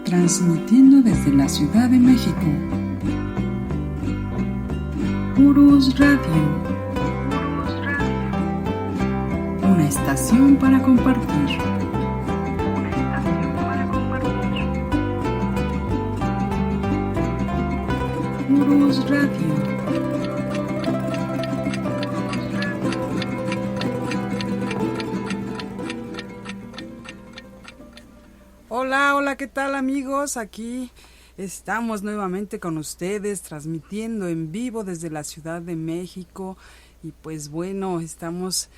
Transmitiendo desde la Ciudad de México. Purus Radio. Una estación para compartir. Purus Radio. Hola, ¿qué tal amigos? Aquí estamos nuevamente con ustedes transmitiendo en vivo desde la Ciudad de México y pues bueno, estamos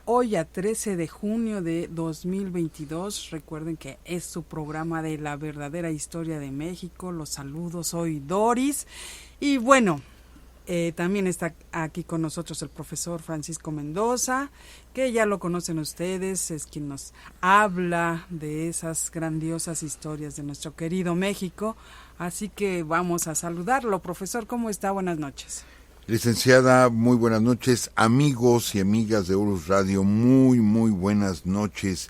hoy a 13 de junio de 2022. Recuerden que es su programa de la verdadera historia de México. Los saludos, soy Doris y bueno, también está aquí con nosotros el profesor Francisco Mendoza, que ya lo conocen ustedes, es quien nos habla de esas grandiosas historias de nuestro querido México. Así que vamos a saludarlo. Profesor, ¿cómo está? Buenas noches. Licenciada, muy buenas noches. Amigos y amigas de Purus Radio, muy buenas noches.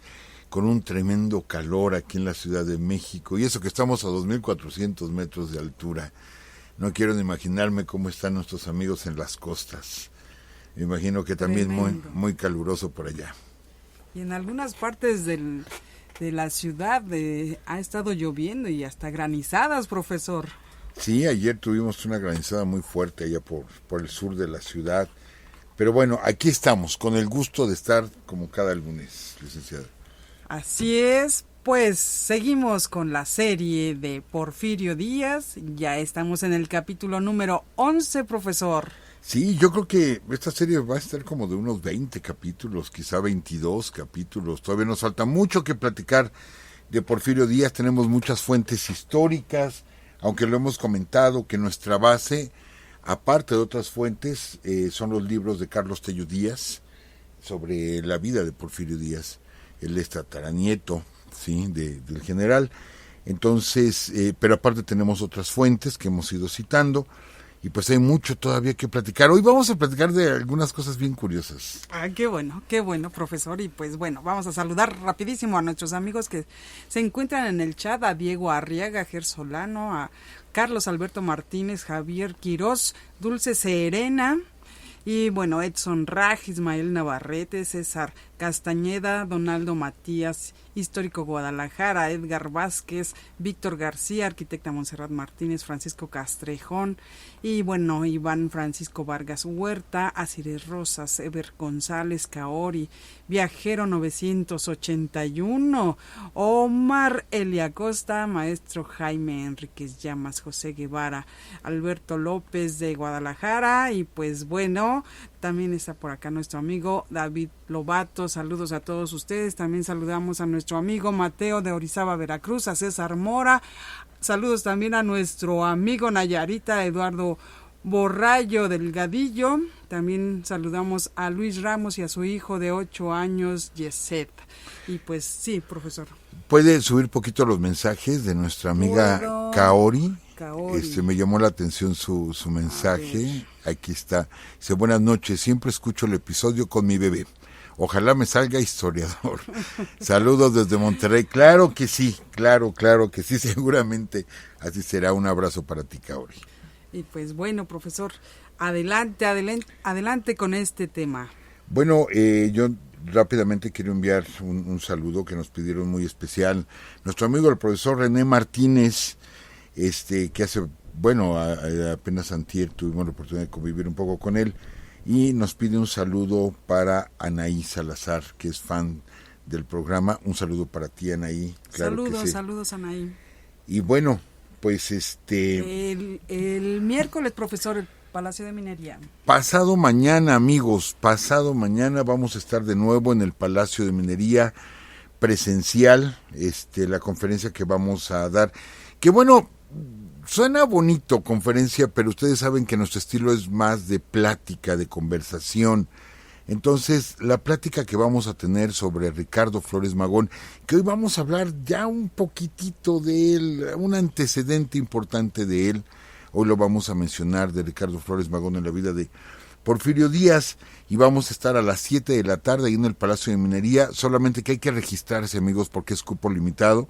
Con un tremendo calor aquí en la Ciudad de México. Y eso que estamos a 2.400 metros de altura. No quiero ni imaginarme cómo están nuestros amigos en las costas. Me imagino que también muy caluroso por allá. Y en algunas partes de la ciudad ha estado lloviendo y hasta granizadas, profesor. Sí, ayer tuvimos una granizada muy fuerte allá por el sur de la ciudad. Pero bueno, aquí estamos, con el gusto de estar como cada lunes, licenciada. Así es. Pues seguimos con la serie de Porfirio Díaz, ya estamos en el capítulo número 11, profesor. Sí, yo creo que esta serie va a estar como de unos 20 capítulos, quizá 22 capítulos, todavía nos falta mucho que platicar de Porfirio Díaz, tenemos muchas fuentes históricas, aunque lo hemos comentado que nuestra base, aparte de otras fuentes, son los libros de Carlos Tello Díaz, sobre la vida de Porfirio Díaz, él es tataranieto, sí, del general. Entonces, pero aparte tenemos otras fuentes que hemos ido citando y pues hay mucho todavía que platicar. Hoy vamos a platicar de algunas cosas bien curiosas. Qué bueno, profesor. Y pues bueno, vamos a saludar rapidísimo a nuestros amigos que se encuentran en el chat, a Diego Arriaga, Ger Solano, a Carlos Alberto Martínez, Javier Quirós, Dulce Serena, y bueno, Edson Raj, Ismael Navarrete, César Castañeda, Donaldo Matías, Histórico Guadalajara, Edgar Vázquez, Víctor García, Arquitecta Montserrat Martínez, Francisco Castrejón, y bueno, Iván Francisco Vargas Huerta, Asires Rosas, Eber González Caori, Viajero 981, Omar Eliacosta, Maestro Jaime Enríquez Llamas, José Guevara, Alberto López de Guadalajara, y pues bueno, también está por acá nuestro amigo David Lobato. Saludos a todos ustedes. También saludamos a nuestro amigo Mateo de Orizaba, Veracruz, a César Mora. Saludos también a nuestro amigo Nayarita, Eduardo Borrallo Delgadillo. También saludamos a Luis Ramos y a su hijo de 8 años, Yeset. Y pues sí, profesor. ¿Puede subir poquito los mensajes de nuestra amiga Kaori? Me llamó la atención su mensaje. Aquí está. Dice, buenas noches, siempre escucho el episodio con mi bebé. Ojalá me salga historiador. Saludos desde Monterrey. Claro que sí, claro que sí, seguramente así será. Un abrazo para ti, Kaori. Y pues bueno, profesor, adelante con este tema. Bueno, yo rápidamente quiero enviar un saludo que nos pidieron muy especial. Nuestro amigo el profesor René Martínez, que hace, bueno, apenas antier tuvimos la oportunidad de convivir un poco con él, y nos pide un saludo para Anaí Salazar, que es fan del programa. Un saludo para ti, Anaí. Claro saludos, Anaí. Y bueno, pues el miércoles, profesor, el Palacio de Minería. Pasado mañana, amigos, vamos a estar de nuevo en el Palacio de Minería presencial, la conferencia que vamos a dar, que bueno, suena bonito conferencia, pero ustedes saben que nuestro estilo es más de plática, de conversación. Entonces, la plática que vamos a tener sobre Ricardo Flores Magón, que hoy vamos a hablar ya un poquitito de él, un antecedente importante de él. Hoy lo vamos a mencionar, de Ricardo Flores Magón, en la vida de Porfirio Díaz, y vamos a estar a las 7 de la tarde ahí en el Palacio de Minería. Solamente que hay que registrarse, amigos, porque es cupo limitado.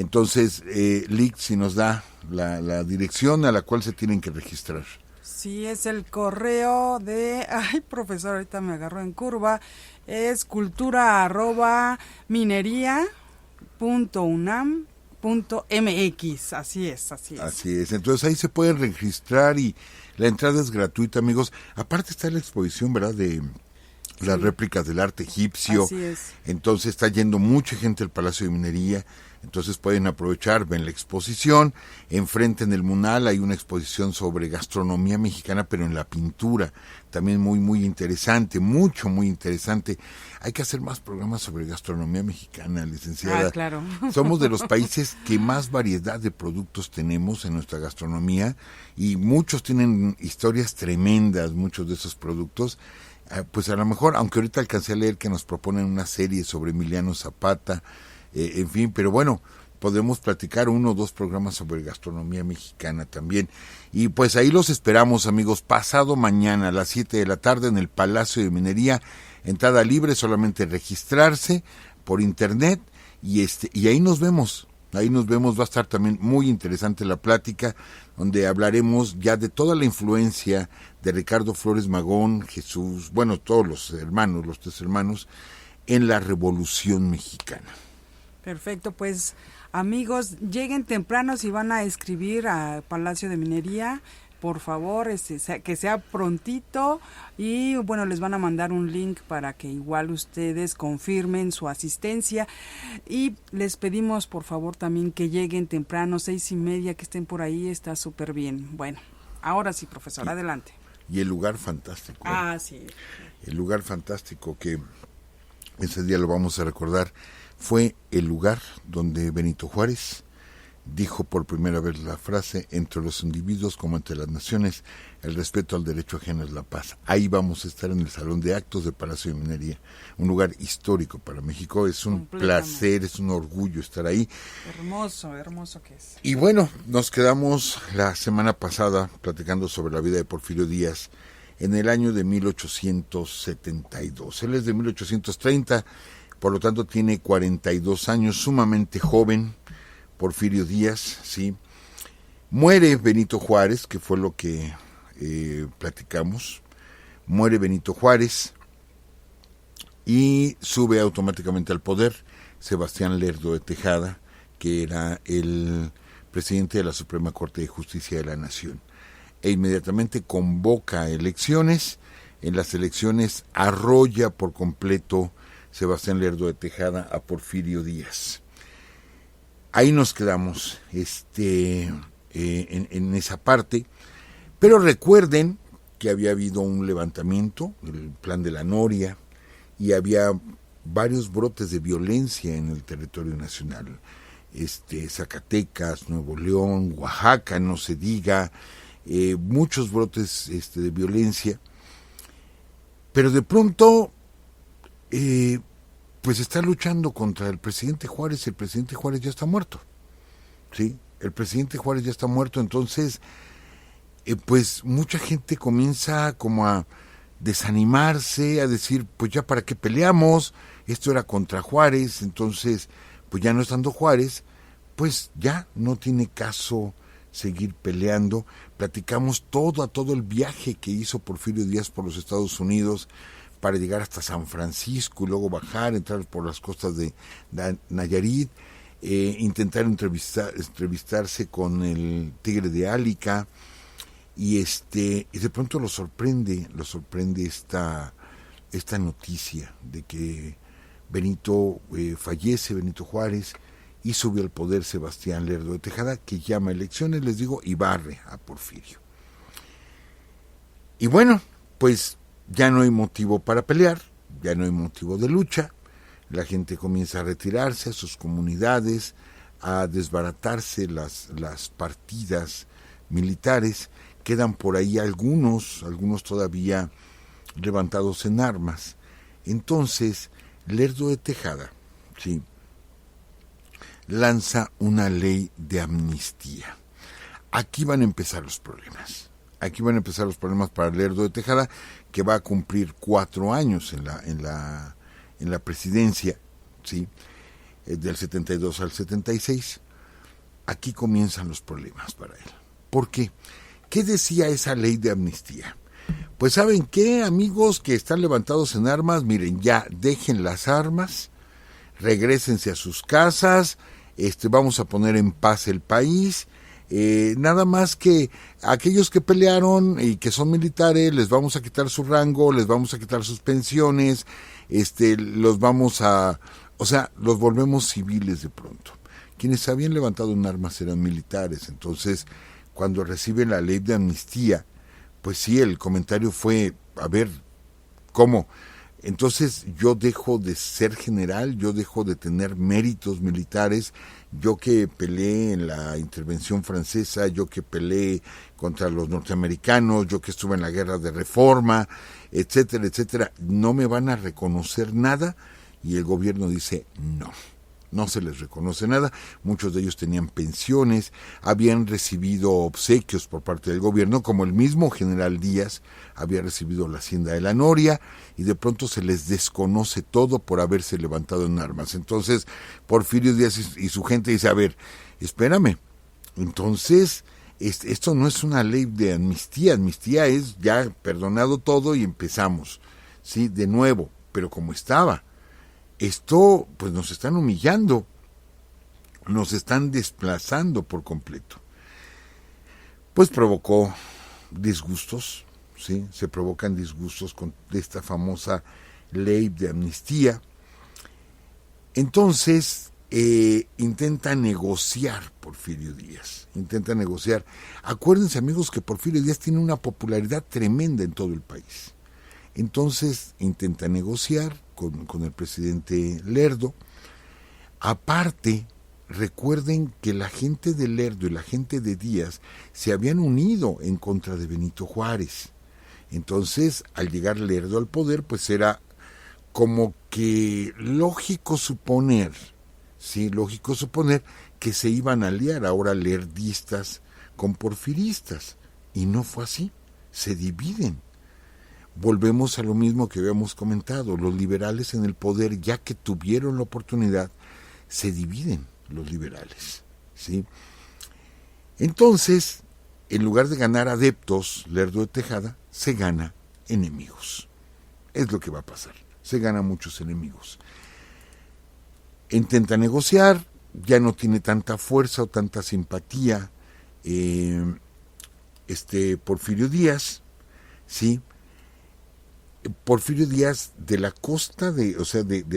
Entonces, Lick, si nos da la dirección a la cual se tienen que registrar. Sí, es el correo de... Ay, profesor, ahorita me agarró en curva. Es cultura@minería.unam.mx. Así es. Así es. Entonces ahí se pueden registrar y la entrada es gratuita, amigos. Aparte está la exposición, ¿verdad?, de las réplicas del arte egipcio. Así es. Entonces está yendo mucha gente al Palacio de Minería. Entonces pueden aprovechar, ven la exposición. Enfrente en el Munal hay una exposición sobre gastronomía mexicana, pero en la pintura. También muy interesante, muy interesante. Hay que hacer más programas sobre gastronomía mexicana, licenciada. Ah, claro. Somos de los países que más variedad de productos tenemos en nuestra gastronomía y muchos tienen historias tremendas, muchos de esos productos. Pues a lo mejor, aunque ahorita alcancé a leer que nos proponen una serie sobre Emiliano Zapata, en fin, pero bueno, podemos platicar 1 o 2 programas sobre gastronomía mexicana también. Y pues ahí los esperamos, amigos, pasado mañana a las 7 de la tarde en el Palacio de Minería, entrada libre, solamente registrarse por internet y ahí nos vemos. Ahí nos vemos, va a estar también muy interesante la plática, donde hablaremos ya de toda la influencia de Ricardo Flores Magón, Jesús, bueno, todos los 3 hermanos, en la Revolución Mexicana. Perfecto, pues amigos, lleguen temprano si van a escribir a Palacio de Minería, por favor, que sea prontito y bueno, les van a mandar un link para que igual ustedes confirmen su asistencia y les pedimos por favor también que lleguen temprano, 6:30, que estén por ahí, está súper bien. Bueno, ahora sí, profesor, adelante. Y el lugar fantástico. Sí. El lugar fantástico que ese día lo vamos a recordar fue el lugar donde Benito Juárez dijo por primera vez la frase: entre los individuos como entre las naciones, el respeto al derecho ajeno es la paz. Ahí vamos a estar en el Salón de Actos del Palacio de Minería, un lugar histórico para México. Es un placer, es un orgullo estar ahí. Hermoso que es. Y bueno, nos quedamos la semana pasada platicando sobre la vida de Porfirio Díaz en el año de 1872. Él es de 1830, por lo tanto tiene 42 años, sumamente joven. Porfirio Díaz, sí. Muere Benito Juárez, que fue lo que platicamos. Muere Benito Juárez y sube automáticamente al poder Sebastián Lerdo de Tejada, que era el presidente de la Suprema Corte de Justicia de la Nación. E inmediatamente convoca elecciones. En las elecciones arrolla por completo Sebastián Lerdo de Tejada a Porfirio Díaz. Ahí nos quedamos en esa parte, pero recuerden que había habido un levantamiento, el Plan de la Noria, y había varios brotes de violencia en el territorio nacional. Zacatecas, Nuevo León, Oaxaca, no se diga, muchos brotes de violencia, pero de pronto pues está luchando contra el presidente Juárez. El presidente Juárez ya está muerto, ¿sí? El presidente Juárez ya está muerto, entonces pues mucha gente comienza como a desanimarse, a decir, pues ya para qué peleamos, esto era contra Juárez, entonces pues ya no estando Juárez, pues ya no tiene caso seguir peleando. Platicamos todo el viaje que hizo Porfirio Díaz por los Estados Unidos, para llegar hasta San Francisco y luego bajar, entrar por las costas de Nayarit, intentar entrevistarse con el Tigre de Álica, y de pronto lo sorprende esta noticia de que fallece Benito Juárez y sube al poder Sebastián Lerdo de Tejada, que llama elecciones, les digo, y barre a Porfirio. Y bueno, pues ya no hay motivo para pelear, ya no hay motivo de lucha, la gente comienza a retirarse a sus comunidades, a desbaratarse las partidas militares, quedan por ahí algunos todavía levantados en armas. Entonces, Lerdo de Tejada, sí, lanza una ley de amnistía. Aquí van a empezar los problemas. Aquí van a empezar los problemas para Lerdo de Tejada, que va a cumplir 4 años en la presidencia, ¿sí? Del 72 al 76. aquí comienzan los problemas para él. ¿Por qué? ¿Qué decía esa ley de amnistía? Pues ¿saben qué, amigos que están levantados en armas? Miren, ya dejen las armas, regrésense a sus casas, vamos a poner en paz el país, nada más que aquellos que pelearon y que son militares, les vamos a quitar su rango, les vamos a quitar sus pensiones, los vamos a, o sea, los volvemos civiles de pronto. Quienes habían levantado en armas eran militares, entonces cuando reciben la ley de amnistía, pues sí, el comentario fue, a ver, ¿cómo? Entonces yo dejo de ser general, yo dejo de tener méritos militares, yo que peleé en la intervención francesa, yo que peleé contra los norteamericanos, yo que estuve en la guerra de Reforma, etcétera, etcétera, no me van a reconocer nada, y el gobierno dice no. No se les reconoce nada, muchos de ellos tenían pensiones, habían recibido obsequios por parte del gobierno, como el mismo general Díaz había recibido la hacienda de la Noria, y de pronto se les desconoce todo por haberse levantado en armas. Entonces Porfirio Díaz y su gente dice, a ver, espérame, entonces esto no es una ley de amnistía es ya perdonado todo y empezamos, sí, de nuevo, pero como estaba. Esto, pues nos están humillando, nos están desplazando por completo. Pues provocó disgustos, ¿sí? Se provocan disgustos con esta famosa ley de amnistía. Entonces, intenta negociar Porfirio Díaz, intenta negociar. Acuérdense, amigos, que Porfirio Díaz tiene una popularidad tremenda en todo el país. Entonces intenta negociar con el presidente Lerdo. Aparte, recuerden que la gente de Lerdo y la gente de Díaz se habían unido en contra de Benito Juárez. Entonces, al llegar Lerdo al poder, pues era como que lógico suponer que se iban a aliar ahora lerdistas con porfiristas. Y no fue así, se dividen. Volvemos a lo mismo que habíamos comentado, los liberales en el poder, ya que tuvieron la oportunidad, se dividen los liberales, ¿sí? Entonces, en lugar de ganar adeptos, Lerdo de Tejada, se gana enemigos. Es lo que va a pasar, se gana muchos enemigos. Intenta negociar, ya no tiene tanta fuerza o tanta simpatía Porfirio Díaz, ¿sí? Porfirio Díaz de la costa de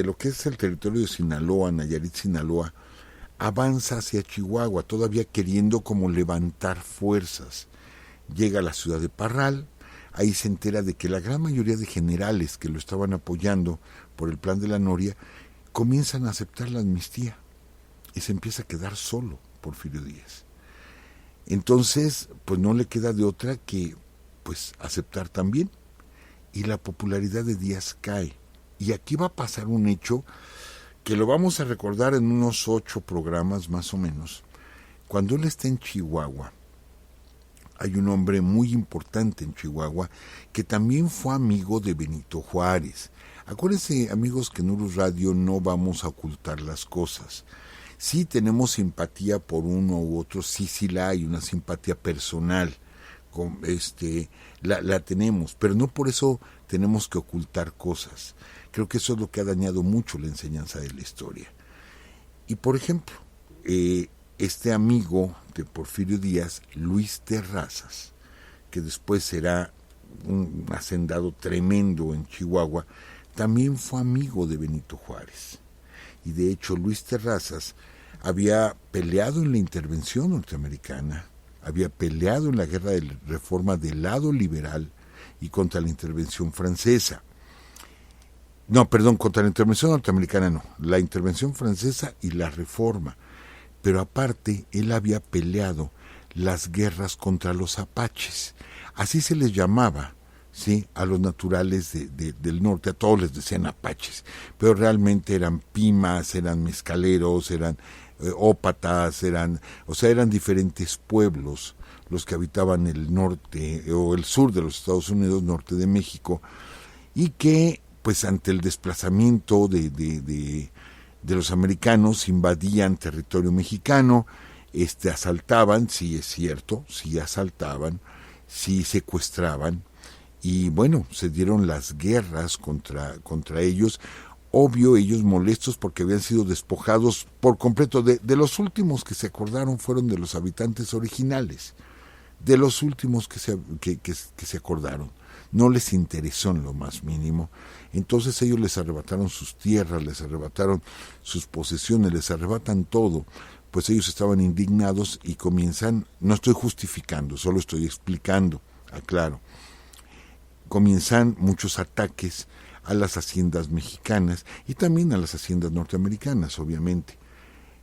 lo que es el territorio de Sinaloa, Nayarit, Sinaloa, avanza hacia Chihuahua, todavía queriendo como levantar fuerzas. Llega a la ciudad de Parral, ahí se entera de que la gran mayoría de generales que lo estaban apoyando por el plan de la Noria, comienzan a aceptar la amnistía, y se empieza a quedar solo Porfirio Díaz. Entonces, pues no le queda de otra que, pues, aceptar también. Y la popularidad de Díaz cae. Y aquí va a pasar un hecho que lo vamos a recordar en unos 8 programas más o menos. Cuando él está en Chihuahua, hay un hombre muy importante en Chihuahua que también fue amigo de Benito Juárez. Acuérdense, amigos, que en Urus Radio no vamos a ocultar las cosas. Sí tenemos simpatía por uno u otro, sí la hay, una simpatía personal. La tenemos, pero no por eso tenemos que ocultar cosas. Creo que eso es lo que ha dañado mucho la enseñanza de la historia. Y por ejemplo, este amigo de Porfirio Díaz, Luis Terrazas, que después será un hacendado tremendo en Chihuahua, también fue amigo de Benito Juárez. Y de hecho Luis Terrazas había peleado en la intervención norteamericana, había peleado en la guerra de Reforma del lado liberal y contra la intervención francesa. No, perdón, contra la intervención norteamericana no, la intervención francesa y la Reforma. Pero aparte, él había peleado las guerras contra los apaches. Así se les llamaba, ¿sí?, a los naturales del norte, a todos les decían apaches, pero realmente eran pimas, eran mezcaleros, eran ópatas, eran diferentes pueblos los que habitaban el norte o el sur de los Estados Unidos, norte de México, y que pues ante el desplazamiento de los americanos invadían territorio mexicano asaltaban, sí es cierto, sí asaltaban, sí secuestraban, y bueno, se dieron las guerras contra ellos. Obvio, ellos molestos porque habían sido despojados por completo. De los últimos que se acordaron fueron de los habitantes originales, de los últimos que se acordaron. No les interesó en lo más mínimo. Entonces ellos les arrebataron sus tierras, les arrebataron sus posesiones, les arrebatan todo. Pues ellos estaban indignados y comienzan, no estoy justificando, solo estoy explicando, aclaro. Comienzan muchos ataques a las haciendas mexicanas y también a las haciendas norteamericanas, obviamente.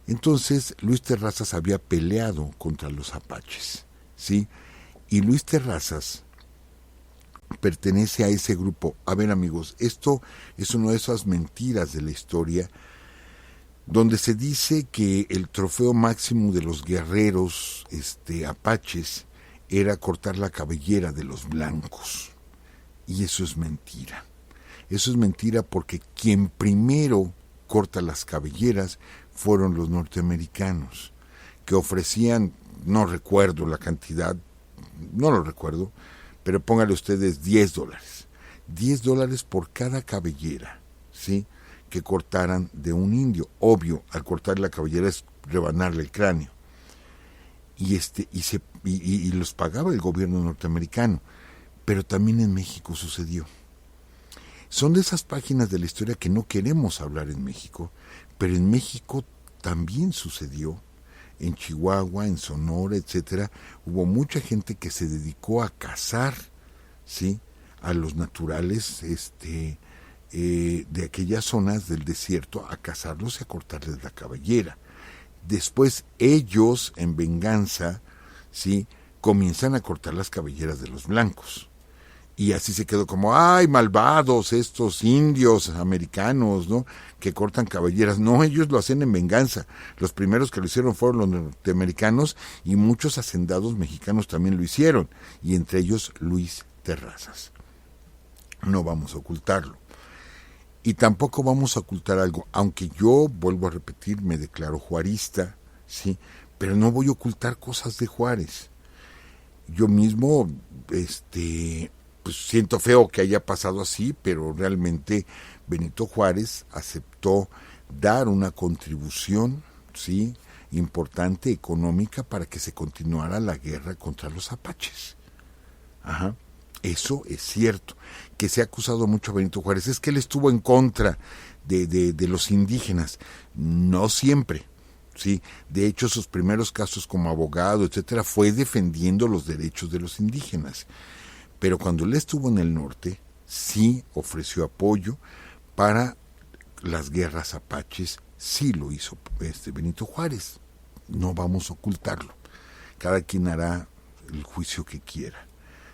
Entonces Luis Terrazas había peleado contra los apaches, ¿sí? Y Luis Terrazas pertenece a ese grupo. A ver, amigos, esto es una de esas mentiras de la historia donde se dice que el trofeo máximo de los guerreros apaches era cortar la cabellera de los blancos. Y eso es mentira. Eso es mentira porque quien primero corta las cabelleras fueron los norteamericanos, que ofrecían, no recuerdo la cantidad, no lo recuerdo, pero póngale ustedes $10. $10 por cada cabellera, ¿sí?, que cortaran de un indio. Obvio, al cortar la cabellera es rebanarle el cráneo. Y los pagaba el gobierno norteamericano. Pero también en México sucedió. Son de esas páginas de la historia que no queremos hablar en México, pero en México también sucedió. En Chihuahua, en Sonora, etcétera, hubo mucha gente que se dedicó a cazar, ¿sí?, a los naturales de aquellas zonas del desierto, a cazarlos y a cortarles la cabellera. Después ellos, en venganza, ¿sí?, comienzan a cortar las cabelleras de los blancos. Y así se quedó como, ¡ay, malvados estos indios americanos!, ¿no?, que cortan cabelleras. No, ellos lo hacen en venganza. Los primeros que lo hicieron fueron los norteamericanos y muchos hacendados mexicanos también lo hicieron, y entre ellos Luis Terrazas. No vamos a ocultarlo. Y tampoco vamos a ocultar algo, aunque yo, vuelvo a repetir, me declaro juarista, ¿sí?, pero no voy a ocultar cosas de Juárez. Yo mismo, pues siento feo que haya pasado así, pero realmente Benito Juárez aceptó dar una contribución, ¿sí?, importante, económica, para que se continuara la guerra contra los apaches. Ajá. Eso es cierto. Que se ha acusado mucho a Benito Juárez, es que él estuvo en contra de los indígenas. No siempre, ¿sí? De hecho, sus primeros casos como abogado, etcétera, fue defendiendo los derechos de los indígenas. Pero cuando él estuvo en el norte, sí ofreció apoyo para las guerras apaches, sí lo hizo Benito Juárez. No vamos a ocultarlo. Cada quien hará el juicio que quiera.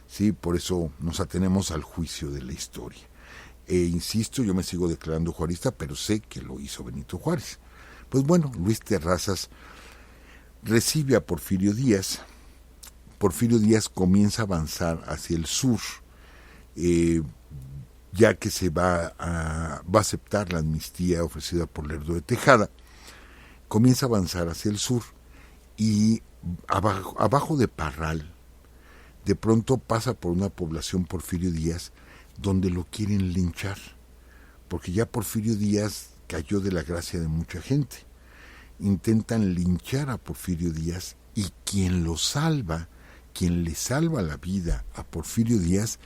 Sí, por eso nos atenemos al juicio de la historia. Insisto, yo me sigo declarando juarista, pero sé que lo hizo Benito Juárez. Pues bueno, Luis Terrazas recibe a Porfirio Díaz. Porfirio Díaz comienza a avanzar hacia el sur, ya que se va a aceptar la amnistía ofrecida por Lerdo de Tejada. Comienza a avanzar hacia el sur y abajo de Parral, de pronto pasa por una población Porfirio Díaz donde lo quieren linchar, porque ya Porfirio Díaz cayó de la gracia de mucha gente. Intentan linchar a Porfirio Díaz y quien lo salva, quien le salva la vida a Porfirio Díaz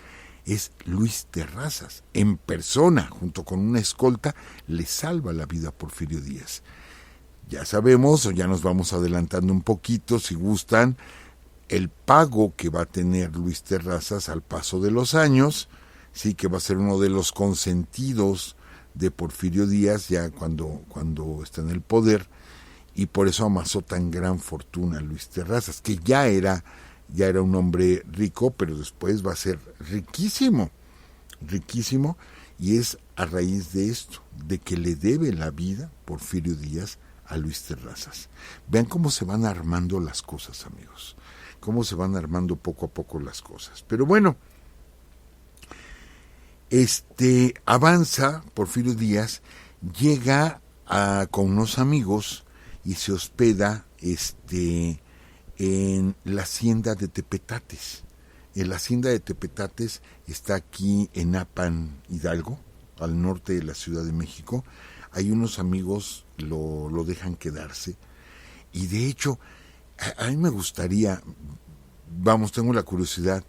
es Luis Terrazas, en persona, junto con una escolta, le salva la vida a Porfirio Díaz. Ya sabemos, o ya nos vamos adelantando un poquito, si gustan, el pago que va a tener Luis Terrazas al paso de los años, sí, que va a ser uno de los consentidos de Porfirio Díaz ya cuando está en el poder, y por eso amasó tan gran fortuna Luis Terrazas, que ya era un hombre rico, pero después va a ser riquísimo, y es a raíz de esto, de que le debe la vida Porfirio Díaz a Luis Terrazas. Vean cómo se van armando las cosas, amigos, cómo se van armando poco a poco las cosas. Pero bueno, avanza Porfirio Díaz, llega con unos amigos y se hospeda en la hacienda de Tepetates. La hacienda de Tepetates está aquí en Apan, Hidalgo, al norte de la Ciudad de México. Hay unos amigos, lo dejan quedarse. Y de hecho, a mí me gustaría, tengo la curiosidad,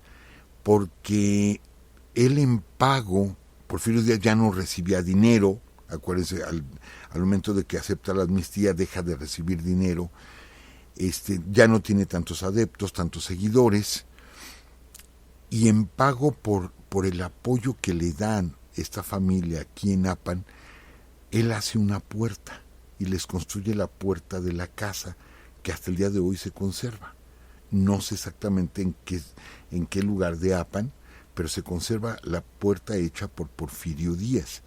porque él en pago, Porfirio Díaz ya no recibía dinero. Acuérdense, al momento de que acepta la amnistía deja de recibir dinero, ya no tiene tantos adeptos, tantos seguidores, y en pago por el apoyo que le dan esta familia aquí en Apan, él hace una puerta y les construye la puerta de la casa que hasta el día de hoy se conserva. No sé exactamente en qué lugar de Apan, pero se conserva la puerta hecha por Porfirio Díaz.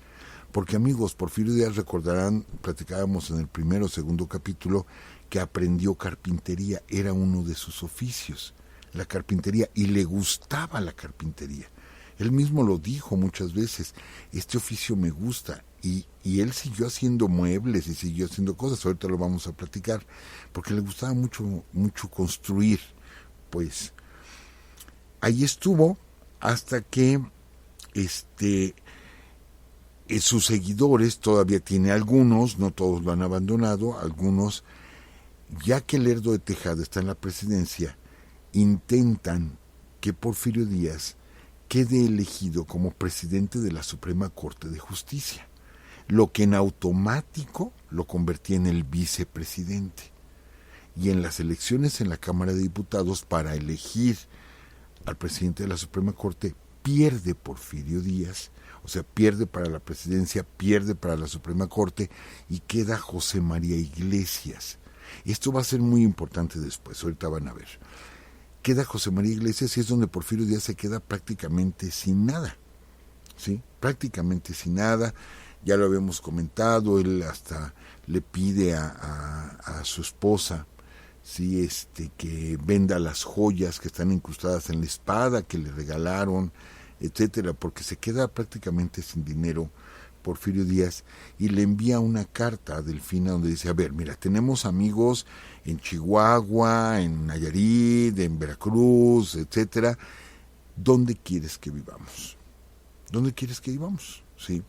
Porque amigos, Porfirio Díaz, recordarán, platicábamos en el primero o segundo capítulo, que aprendió carpintería, era uno de sus oficios, la carpintería, y le gustaba la carpintería. Él mismo lo dijo muchas veces, este oficio me gusta, y él siguió haciendo muebles y siguió haciendo cosas, ahorita lo vamos a platicar, porque le gustaba mucho construir. Pues ahí estuvo hasta que sus seguidores, todavía tiene algunos, no todos lo han abandonado, algunos, ya que Lerdo de Tejada está en la presidencia, intentan que Porfirio Díaz quede elegido como presidente de la Suprema Corte de Justicia, lo que en automático lo convertía en el vicepresidente. Y en las elecciones en la Cámara de Diputados para elegir al presidente de la Suprema Corte, pierde Porfirio Díaz, o sea, pierde para la presidencia, pierde para la Suprema Corte, y queda José María Iglesias. Esto va a ser muy importante después, ahorita van a ver. Queda José María Iglesias y es donde Porfirio Díaz se queda prácticamente sin nada, ¿sí? Prácticamente sin nada. Ya lo habíamos comentado, él hasta le pide a su esposa, sí, que venda las joyas que están incrustadas en la espada que le regalaron, etcétera, porque se queda prácticamente sin dinero Porfirio Díaz, y le envía una carta a Delfina donde dice, a ver, mira, tenemos amigos en Chihuahua, en Nayarit, en Veracruz, etcétera, ¿dónde quieres que vivamos? ¿Dónde quieres que vivamos? ¿Sí?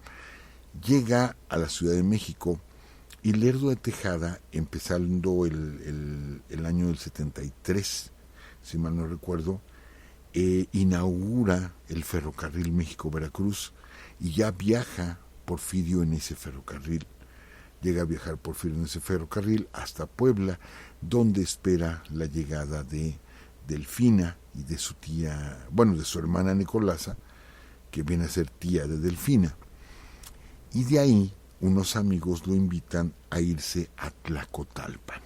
Llega a la Ciudad de México, y Lerdo de Tejada, empezando el año del 73, si mal no recuerdo, inaugura el ferrocarril México-Veracruz, y ya viaja Porfirio en ese ferrocarril. Llega a viajar Porfirio en ese ferrocarril hasta Puebla, donde espera la llegada de Delfina y de su tía, de su hermana Nicolasa, que viene a ser tía de Delfina. Y de ahí unos amigos lo invitan a irse a Tlacotalpan.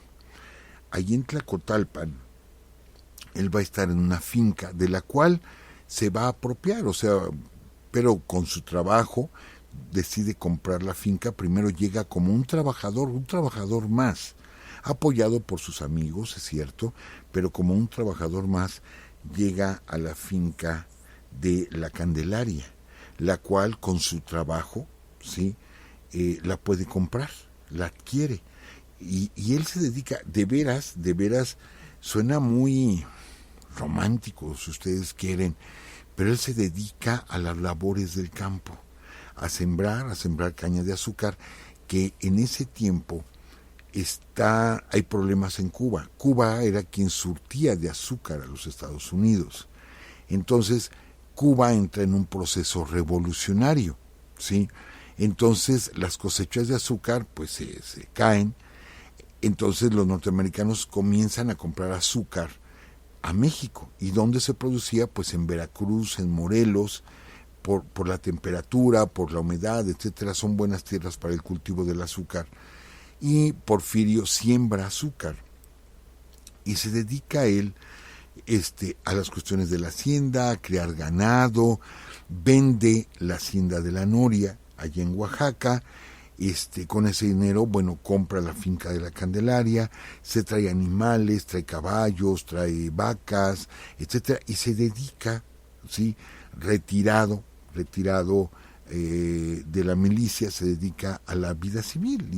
Allí en Tlacotalpan él va a estar en una finca de la cual se va a apropiar, pero con su trabajo decide comprar la finca. Primero llega como un trabajador más, apoyado por sus amigos, es cierto, pero como un trabajador más llega a la finca de La Candelaria, la cual con su trabajo, ¿sí?, la puede comprar, la adquiere, y él se dedica, de veras, suena muy romántico si ustedes quieren, pero él se dedica a las labores del campo, a sembrar caña de azúcar, que en ese tiempo hay problemas en Cuba. Cuba era quien surtía de azúcar a los Estados Unidos. Entonces, Cuba entra en un proceso revolucionario, ¿sí? Entonces, las cosechas de azúcar pues se caen. Entonces, los norteamericanos comienzan a comprar azúcar a México. ¿Y dónde se producía? Pues en Veracruz, en Morelos, por la temperatura, por la humedad, etcétera. Son buenas tierras para el cultivo del azúcar. Y Porfirio siembra azúcar y se dedica él a las cuestiones de la hacienda, a criar ganado, vende la hacienda de la Noria allá en Oaxaca. Con ese dinero, compra la finca de La Candelaria, se trae animales, trae caballos, trae vacas, etcétera, y se dedica, ¿sí?, retirado de la milicia, se dedica a la vida civil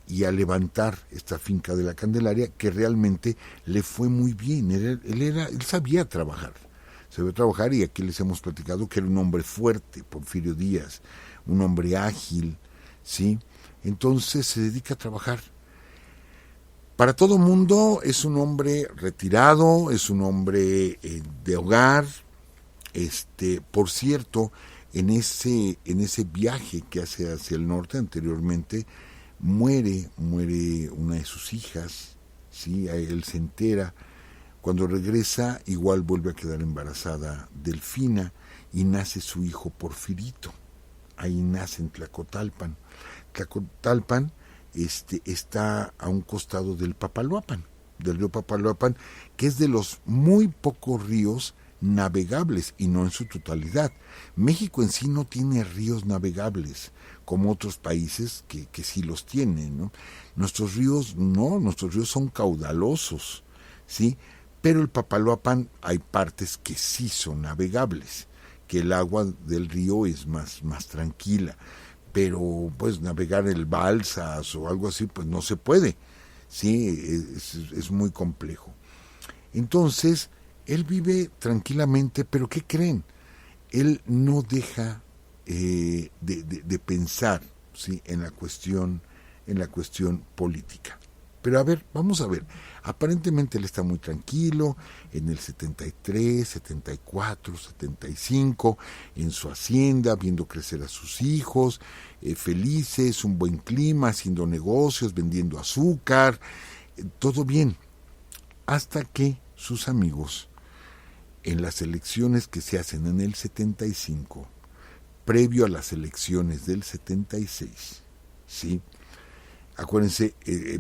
y a levantar esta finca de la Candelaria, que realmente le fue muy bien. Él sabía trabajar, y aquí les hemos platicado que era un hombre fuerte, Porfirio Díaz, un hombre ágil, ¿sí? Entonces se dedica a trabajar. Para todo mundo es un hombre retirado, es un hombre de hogar. Por cierto, en ese viaje que hace hacia el norte anteriormente, muere una de sus hijas, ¿sí? Él se entera. Cuando regresa, igual vuelve a quedar embarazada Delfina y nace su hijo Porfirito. Ahí nace en Tlacotalpan. Tlacotalpan está a un costado del Papaloapan, del río Papaloapan, que es de los muy pocos ríos navegables, y no en su totalidad. México en sí no tiene ríos navegables como otros países que sí los tienen, ¿no? Nuestros ríos son caudalosos, ¿sí? Pero el Papaloapan hay partes que sí son navegables, que el agua del río es más tranquila, pero pues navegar el Balsas o algo así pues no se puede, ¿sí? Es muy complejo. Entonces él vive tranquilamente, pero ¿qué creen? Él no deja de pensar, ¿sí? en la cuestión política. Pero a ver, vamos a ver. Aparentemente él está muy tranquilo en el 73, 74, 75, en su hacienda, viendo crecer a sus hijos, felices, un buen clima, haciendo negocios, vendiendo azúcar, todo bien. Hasta que sus amigos, en las elecciones que se hacen en el 75, previo a las elecciones del 76, ¿sí? Acuérdense,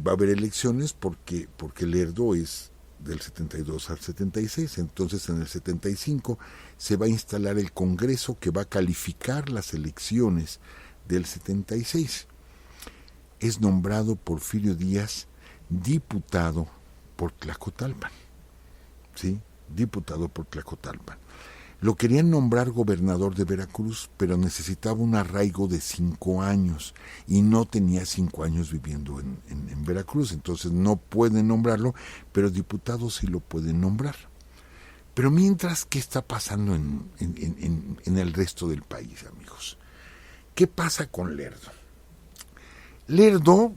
va a haber elecciones porque Lerdo es del 72 al 76, entonces en el 75 se va a instalar el Congreso que va a calificar las elecciones del 76. Es nombrado Porfirio Díaz diputado por Tlacotalpan, ¿sí? Diputado por Tlacotalpan. Lo querían nombrar gobernador de Veracruz, pero necesitaba un arraigo de 5 años y no tenía 5 años viviendo en Veracruz, entonces no pueden nombrarlo, pero diputado sí lo pueden nombrar. Pero mientras, ¿qué está pasando en el resto del país, amigos? ¿Qué pasa con Lerdo? Lerdo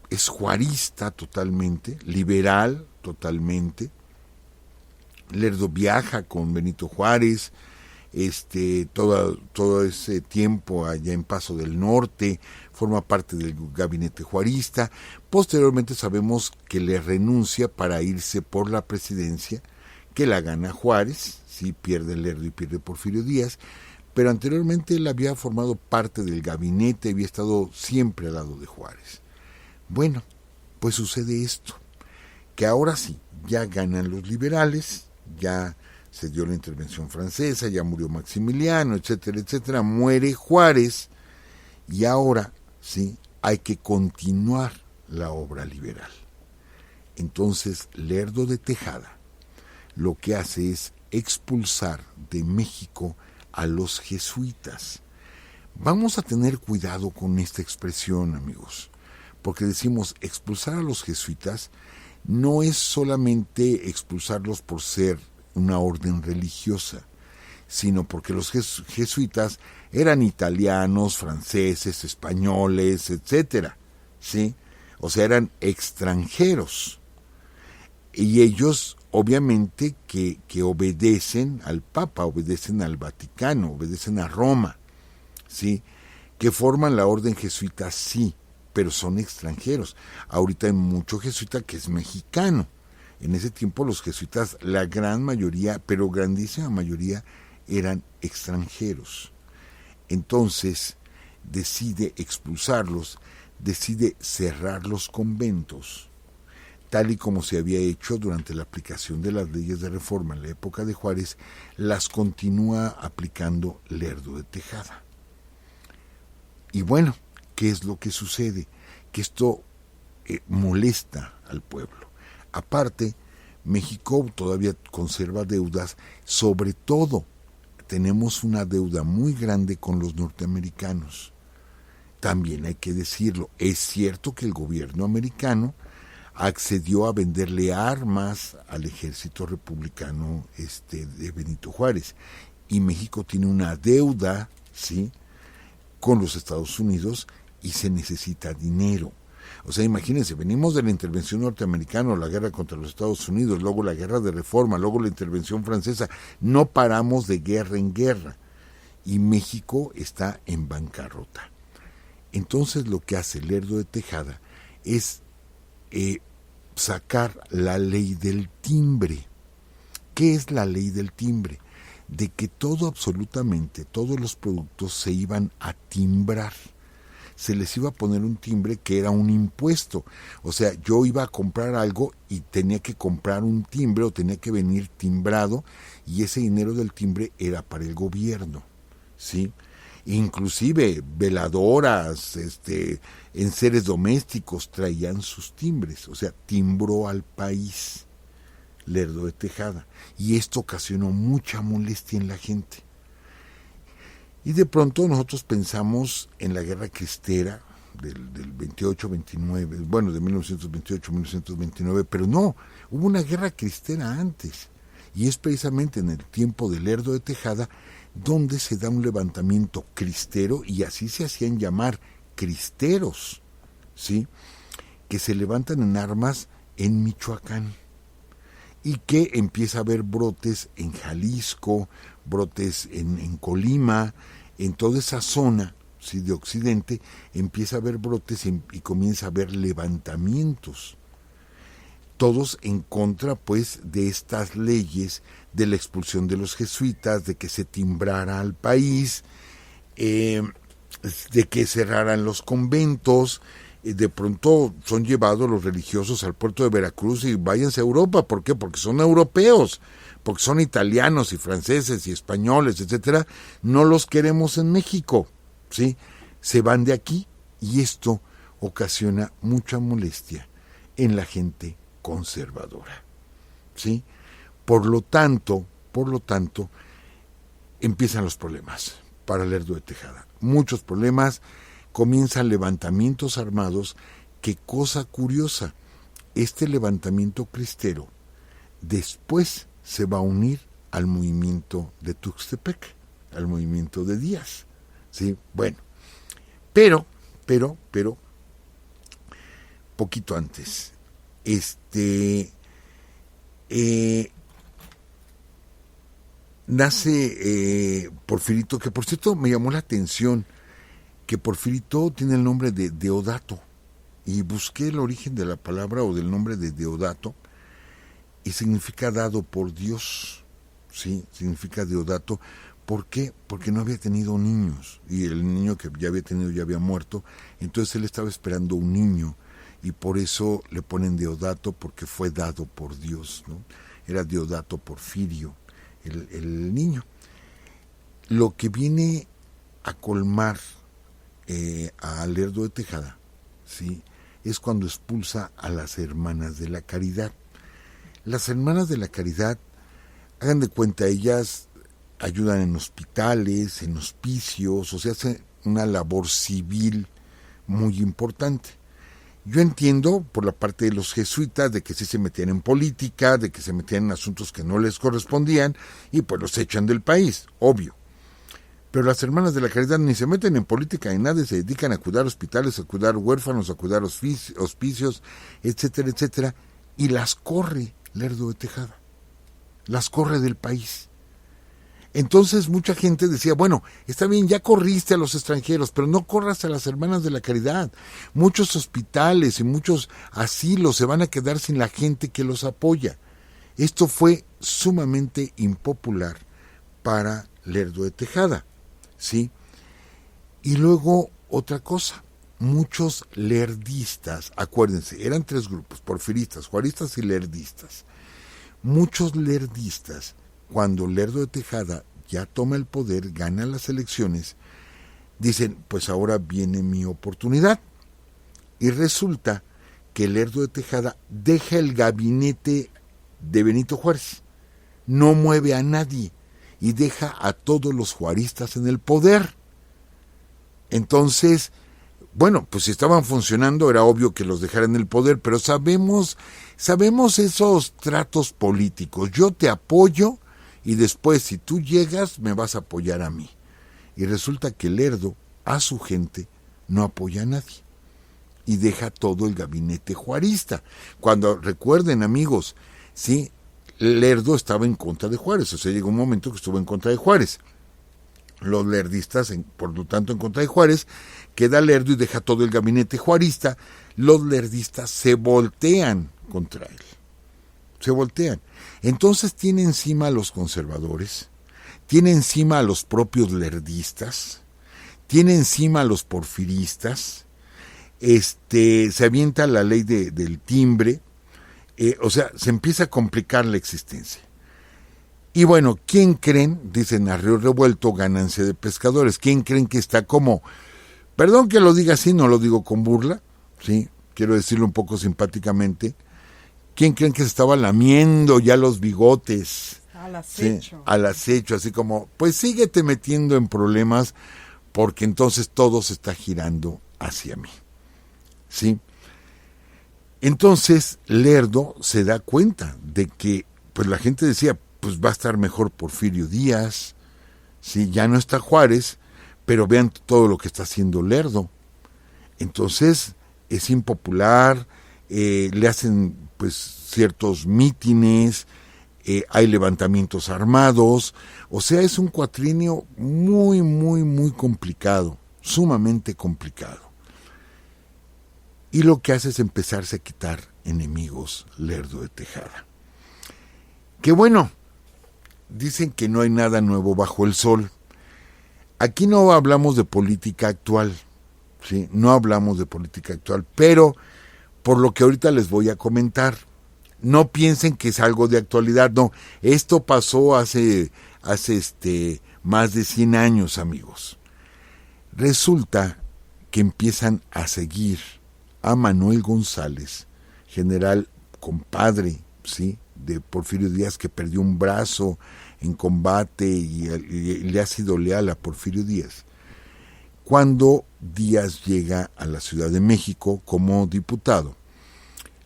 es juarista totalmente, liberal totalmente. Lerdo viaja con Benito Juárez, todo ese tiempo allá en Paso del Norte, forma parte del gabinete juarista. Posteriormente sabemos que le renuncia para irse por la presidencia, que la gana Juárez, sí, pierde Lerdo y pierde Porfirio Díaz, pero anteriormente él había formado parte del gabinete, había estado siempre al lado de Juárez. Bueno, pues sucede esto, que ahora sí, ya ganan los liberales, ya se dio la intervención francesa, ya murió Maximiliano, etcétera, etcétera, muere Juárez, y ahora sí hay que continuar la obra liberal. Entonces Lerdo de Tejada lo que hace es expulsar de México a los jesuitas. Vamos a tener cuidado con esta expresión, amigos, porque decimos expulsar a los jesuitas, no es solamente expulsarlos por ser una orden religiosa, sino porque los jesuitas eran italianos, franceses, españoles, etcétera, ¿sí? O sea, eran extranjeros. Y ellos, obviamente, que obedecen al Papa, obedecen al Vaticano, obedecen a Roma, ¿sí? Que forman la orden jesuita, sí, pero son extranjeros. Ahorita hay mucho jesuita que es mexicano. En ese tiempo los jesuitas, la gran mayoría, pero grandísima mayoría, eran extranjeros. Entonces decide expulsarlos, decide cerrar los conventos, tal y como se había hecho durante la aplicación de las leyes de reforma en la época de Juárez, las continúa aplicando Lerdo de Tejada. Y bueno, ¿qué es lo que sucede? Que esto molesta al pueblo. Aparte, México todavía conserva deudas, sobre todo tenemos una deuda muy grande con los norteamericanos. también hay que decirlo, es cierto que el gobierno americano accedió a venderle armas al ejército republicano de Benito Juárez, y México tiene una deuda, ¿sí?, con los Estados Unidos, y se necesita dinero. O sea, imagínense, venimos de la intervención norteamericana, la guerra contra los Estados Unidos, luego la guerra de reforma, luego la intervención francesa. No paramos de guerra en guerra. Y México está en bancarrota. Entonces lo que hace Lerdo de Tejada es sacar la ley del timbre. ¿Qué es la ley del timbre? De que absolutamente todos los productos se iban a timbrar. Se les iba a poner un timbre que era un impuesto. O sea, yo iba a comprar algo y tenía que comprar un timbre o tenía que venir timbrado, y ese dinero del timbre era para el gobierno, ¿sí? Inclusive veladoras, enseres domésticos traían sus timbres. O sea, timbró al país Lerdo de Tejada, y esto ocasionó mucha molestia en la gente. Y de pronto nosotros pensamos en la guerra cristera del 28-29, bueno, de 1928-1929, pero no, hubo una guerra cristera antes, y es precisamente en el tiempo de Lerdo de Tejada donde se da un levantamiento cristero, y así se hacían llamar cristeros, ¿sí?, que se levantan en armas en Michoacán, y que empieza a haber brotes en Jalisco, brotes en Colima, en toda esa zona, ¿sí?, de Occidente, empieza a haber brotes y comienza a haber levantamientos, todos en contra, pues, de estas leyes de la expulsión de los jesuitas, de que se timbrara al país, de que cerraran los conventos. De pronto son llevados los religiosos al puerto de Veracruz y váyanse a Europa. ¿Por qué? Porque son europeos, porque son italianos y franceses y españoles, etcétera. No los queremos en México, ¿sí? Se van de aquí, y esto ocasiona mucha molestia en la gente conservadora, ¿sí? Por lo tanto, empiezan los problemas para Lerdo de Tejada. Muchos problemas. Comienzan levantamientos armados, que, cosa curiosa, este levantamiento cristero después se va a unir al movimiento de Tuxtepec, al movimiento de Díaz, ¿sí? Bueno, pero, poquito antes, nace Porfirito, que por cierto me llamó la atención, que Porfirito tiene el nombre de Deodato, y busqué el origen de la palabra o del nombre de Deodato, y significa dado por Dios, ¿sí? Significa Deodato. ¿Por qué? Porque no había tenido niños, y el niño que ya había tenido ya había muerto, entonces él estaba esperando un niño, y por eso le ponen Deodato, porque fue dado por Dios, ¿no? Era Deodato Porfirio, el niño. Lo que viene a colmar a Lerdo de Tejada, ¿sí?, es cuando expulsa a las Hermanas de la Caridad. Las Hermanas de la Caridad, hagan de cuenta, ellas ayudan en hospitales, en hospicios, o sea, hacen una labor civil muy importante. Yo entiendo por la parte de los jesuitas de que sí se metían en política, de que se metían en asuntos que no les correspondían, y pues los echan del país, obvio. Pero las Hermanas de la Caridad ni se meten en política ni nada, se dedican a cuidar hospitales, a cuidar huérfanos, a cuidar hospicios, etcétera, etcétera, y las corre Lerdo de Tejada, las corre del país. Entonces mucha gente decía, bueno, está bien, ya corriste a los extranjeros, pero no corras a las Hermanas de la Caridad. Muchos hospitales y muchos asilos se van a quedar sin la gente que los apoya. Esto fue sumamente impopular para Lerdo de Tejada, ¿sí? Y luego otra cosa, muchos lerdistas, acuérdense, eran tres grupos, porfiristas, juaristas y lerdistas. Muchos lerdistas, cuando Lerdo de Tejada ya toma el poder, gana las elecciones, dicen, pues ahora viene mi oportunidad. Y resulta que Lerdo de Tejada deja el gabinete de Benito Juárez, no mueve a nadie, y deja a todos los juaristas en el poder. Entonces, bueno, pues si estaban funcionando era obvio que los dejaran en el poder, pero sabemos esos tratos políticos. Yo te apoyo y después si tú llegas me vas a apoyar a mí. Y resulta que Lerdo a su gente no apoya a nadie y deja todo el gabinete juarista. Cuando recuerden, amigos, sí, Lerdo estaba en contra de Juárez, o sea, llegó un momento que estuvo en contra de Juárez. Los lerdistas, por lo tanto, en contra de Juárez, queda Lerdo y deja todo el gabinete juarista. Los lerdistas se voltean contra él. Se voltean. Entonces tiene encima a los conservadores, tiene encima a los propios lerdistas, tiene encima a los porfiristas, se avienta la ley del timbre, o sea, se empieza a complicar la existencia. Y bueno, ¿quién creen? Dicen a río revuelto, ganancia de pescadores. ¿Quién creen que está como, perdón que lo diga así, no lo digo con burla, sí, quiero decirlo un poco simpáticamente, ¿quién creen que se estaba lamiendo ya los bigotes? Al acecho. Sí, al acecho, así como, pues síguete metiendo en problemas porque entonces todo se está girando hacia mí. ¿Sí? Entonces Lerdo se da cuenta de que pues la gente decía, pues va a estar mejor Porfirio Díaz, ¿sí? Ya no está Juárez, pero vean todo lo que está haciendo Lerdo. Entonces es impopular, le hacen pues ciertos mítines, hay levantamientos armados, o sea, es un cuatrienio muy, muy, muy complicado, sumamente complicado. Y lo que hace es empezarse a quitar enemigos Lerdo de Tejada. Que bueno, dicen que no hay nada nuevo bajo el sol. Aquí no hablamos de política actual, ¿sí? No hablamos de política actual, pero por lo que ahorita les voy a comentar, no piensen que es algo de actualidad, no, esto pasó hace más de 100 años, amigos. Resulta que empiezan a seguir a Manuel González, general compadre, ¿sí?, de Porfirio Díaz, que perdió un brazo en combate y le ha sido leal a Porfirio Díaz. Cuando Díaz llega a la Ciudad de México como diputado,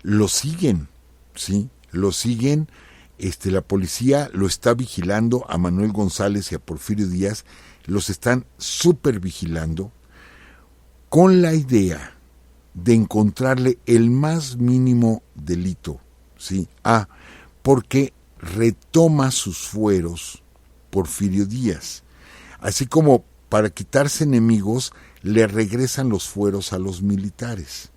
lo siguen, ¿sí? Lo siguen, la policía lo está vigilando a Manuel González y a Porfirio Díaz, los están súper vigilando con la idea de encontrarle el más mínimo delito, ¿sí? Porque retoma sus fueros Porfirio Díaz. Así como para quitarse enemigos, le regresan los fueros a los militares.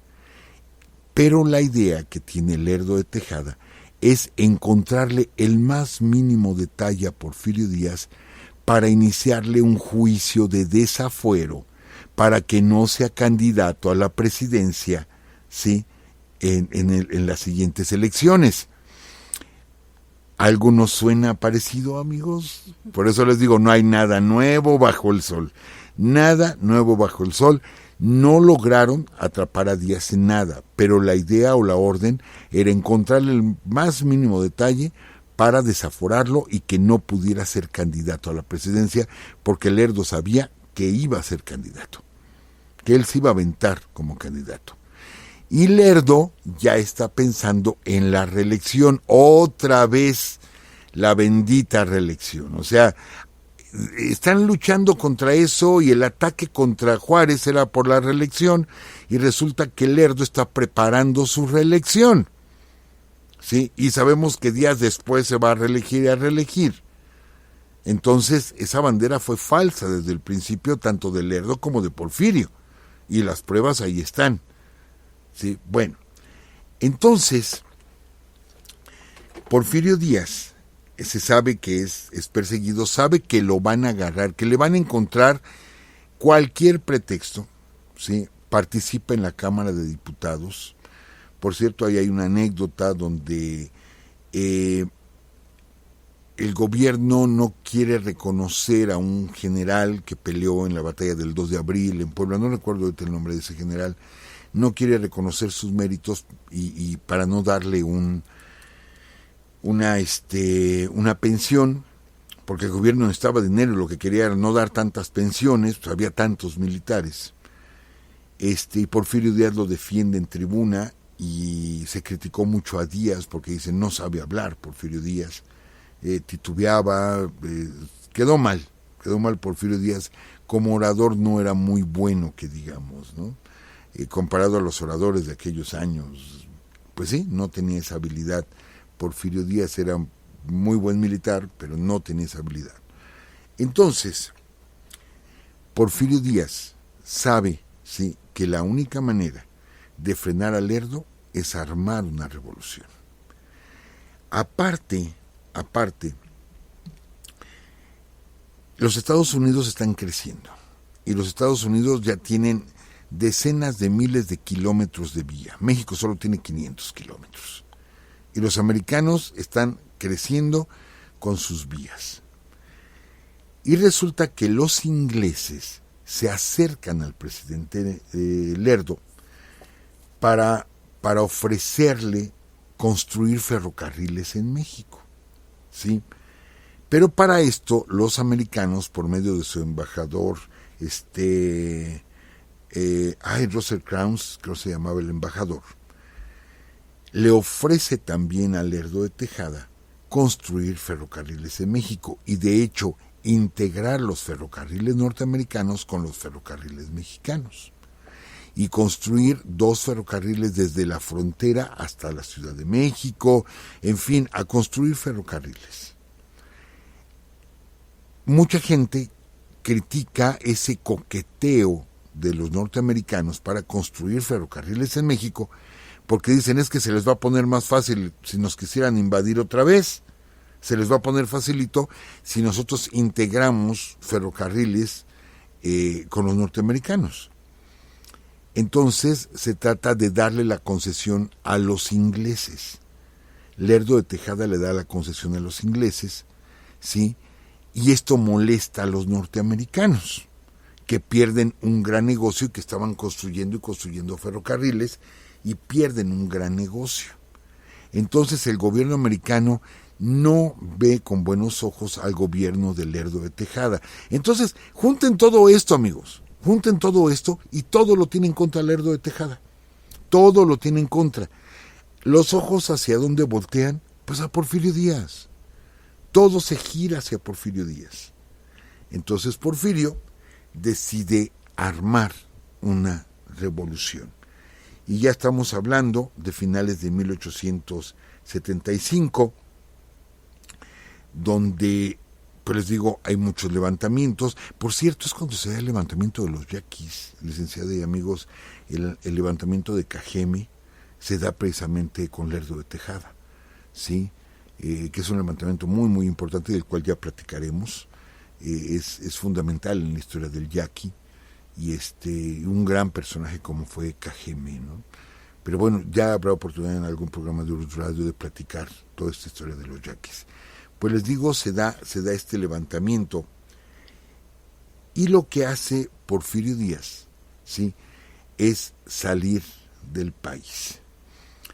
Pero la idea que tiene Lerdo de Tejada es encontrarle el más mínimo detalle a Porfirio Díaz para iniciarle un juicio de desafuero para que no sea candidato a la presidencia, ¿sí?, en las siguientes elecciones. ¿Algo nos suena parecido, amigos? Por eso les digo, no hay nada nuevo bajo el sol. Nada nuevo bajo el sol. No lograron atrapar a Díaz en nada, pero la idea o la orden era encontrarle el más mínimo detalle para desaforarlo y que no pudiera ser candidato a la presidencia, porque Lerdo sabía que iba a ser candidato, que él se iba a aventar como candidato. Y Lerdo ya está pensando en la reelección, otra vez la bendita reelección. O sea, están luchando contra eso y el ataque contra Juárez era por la reelección y resulta que Lerdo está preparando su reelección. ¿Sí? Y sabemos que días después se va a reelegir y a reelegir. Entonces, esa bandera fue falsa desde el principio, tanto de Lerdo como de Porfirio. Y las pruebas ahí están. ¿Sí? Bueno, entonces, Porfirio Díaz se sabe que es perseguido, sabe que lo van a agarrar, que le van a encontrar cualquier pretexto, ¿sí? Participa en la Cámara de Diputados. Por cierto, ahí hay una anécdota donde el gobierno no quiere reconocer a un general que peleó en la batalla del 2 de abril en Puebla, no recuerdo ahorita el nombre de ese general, no quiere reconocer sus méritos y para no darle una pensión, porque el gobierno necesitaba dinero y lo que quería era no dar tantas pensiones, pues había tantos militares. y Porfirio Díaz lo defiende en tribuna, y se criticó mucho a Díaz porque dice no sabe hablar Porfirio Díaz, titubeaba, quedó mal Porfirio Díaz, como orador no era muy bueno que digamos, ¿no? Comparado a los oradores de aquellos años, pues sí, no tenía esa habilidad. Porfirio Díaz era muy buen militar, pero no tenía esa habilidad. Entonces, Porfirio Díaz sabe, sí, que la única manera de frenar a Lerdo es armar una revolución. Aparte, los Estados Unidos están creciendo y los Estados Unidos ya tienen decenas de miles de kilómetros de vía. México solo tiene 500 kilómetros. Y los americanos están creciendo con sus vías. Y resulta que los ingleses se acercan al presidente Lerdo para ofrecerle construir ferrocarriles en México, ¿sí? Pero para esto los americanos, por medio de su embajador, Russell Crowns, creo que se llamaba el embajador, le ofrece también a Lerdo de Tejada construir ferrocarriles en México y de hecho integrar los ferrocarriles norteamericanos con los ferrocarriles mexicanos y construir 2 ferrocarriles desde la frontera hasta la Ciudad de México, en fin, a construir ferrocarriles. Mucha gente critica ese coqueteo de los norteamericanos para construir ferrocarriles en México, porque dicen es que se les va a poner más fácil si nos quisieran invadir otra vez, se les va a poner facilito si nosotros integramos ferrocarriles con los norteamericanos. Entonces se trata de darle la concesión a los ingleses. Lerdo de Tejada le da la concesión a los ingleses, ¿sí? Y esto molesta a los norteamericanos, que pierden un gran negocio y que estaban construyendo ferrocarriles y pierden un gran negocio. Entonces el gobierno americano no ve con buenos ojos al gobierno de Lerdo de Tejada. Entonces, junten todo esto, amigos, junten todo esto y todo lo tienen contra Lerdo de Tejada. Todo lo tienen contra. Los ojos hacia dónde voltean, pues a Porfirio Díaz. Todo se gira hacia Porfirio Díaz. Entonces Porfirio decide armar una revolución. Y ya estamos hablando de finales de 1875, donde, pues les digo, hay muchos levantamientos. Por cierto, es cuando se da el levantamiento de los yaquis, licenciada y amigos, el levantamiento de Cajeme se da precisamente con Lerdo de Tejada, ¿sí? Que es un levantamiento muy, muy importante, del cual ya platicaremos. Es fundamental en la historia del yaqui, y un gran personaje como fue Cajeme, ¿no? Pero bueno, ya habrá oportunidad en algún programa de Urus Radio de platicar toda esta historia de los yaquis. Pues les digo, se da este levantamiento, y lo que hace Porfirio Díaz, ¿sí?, es salir del país.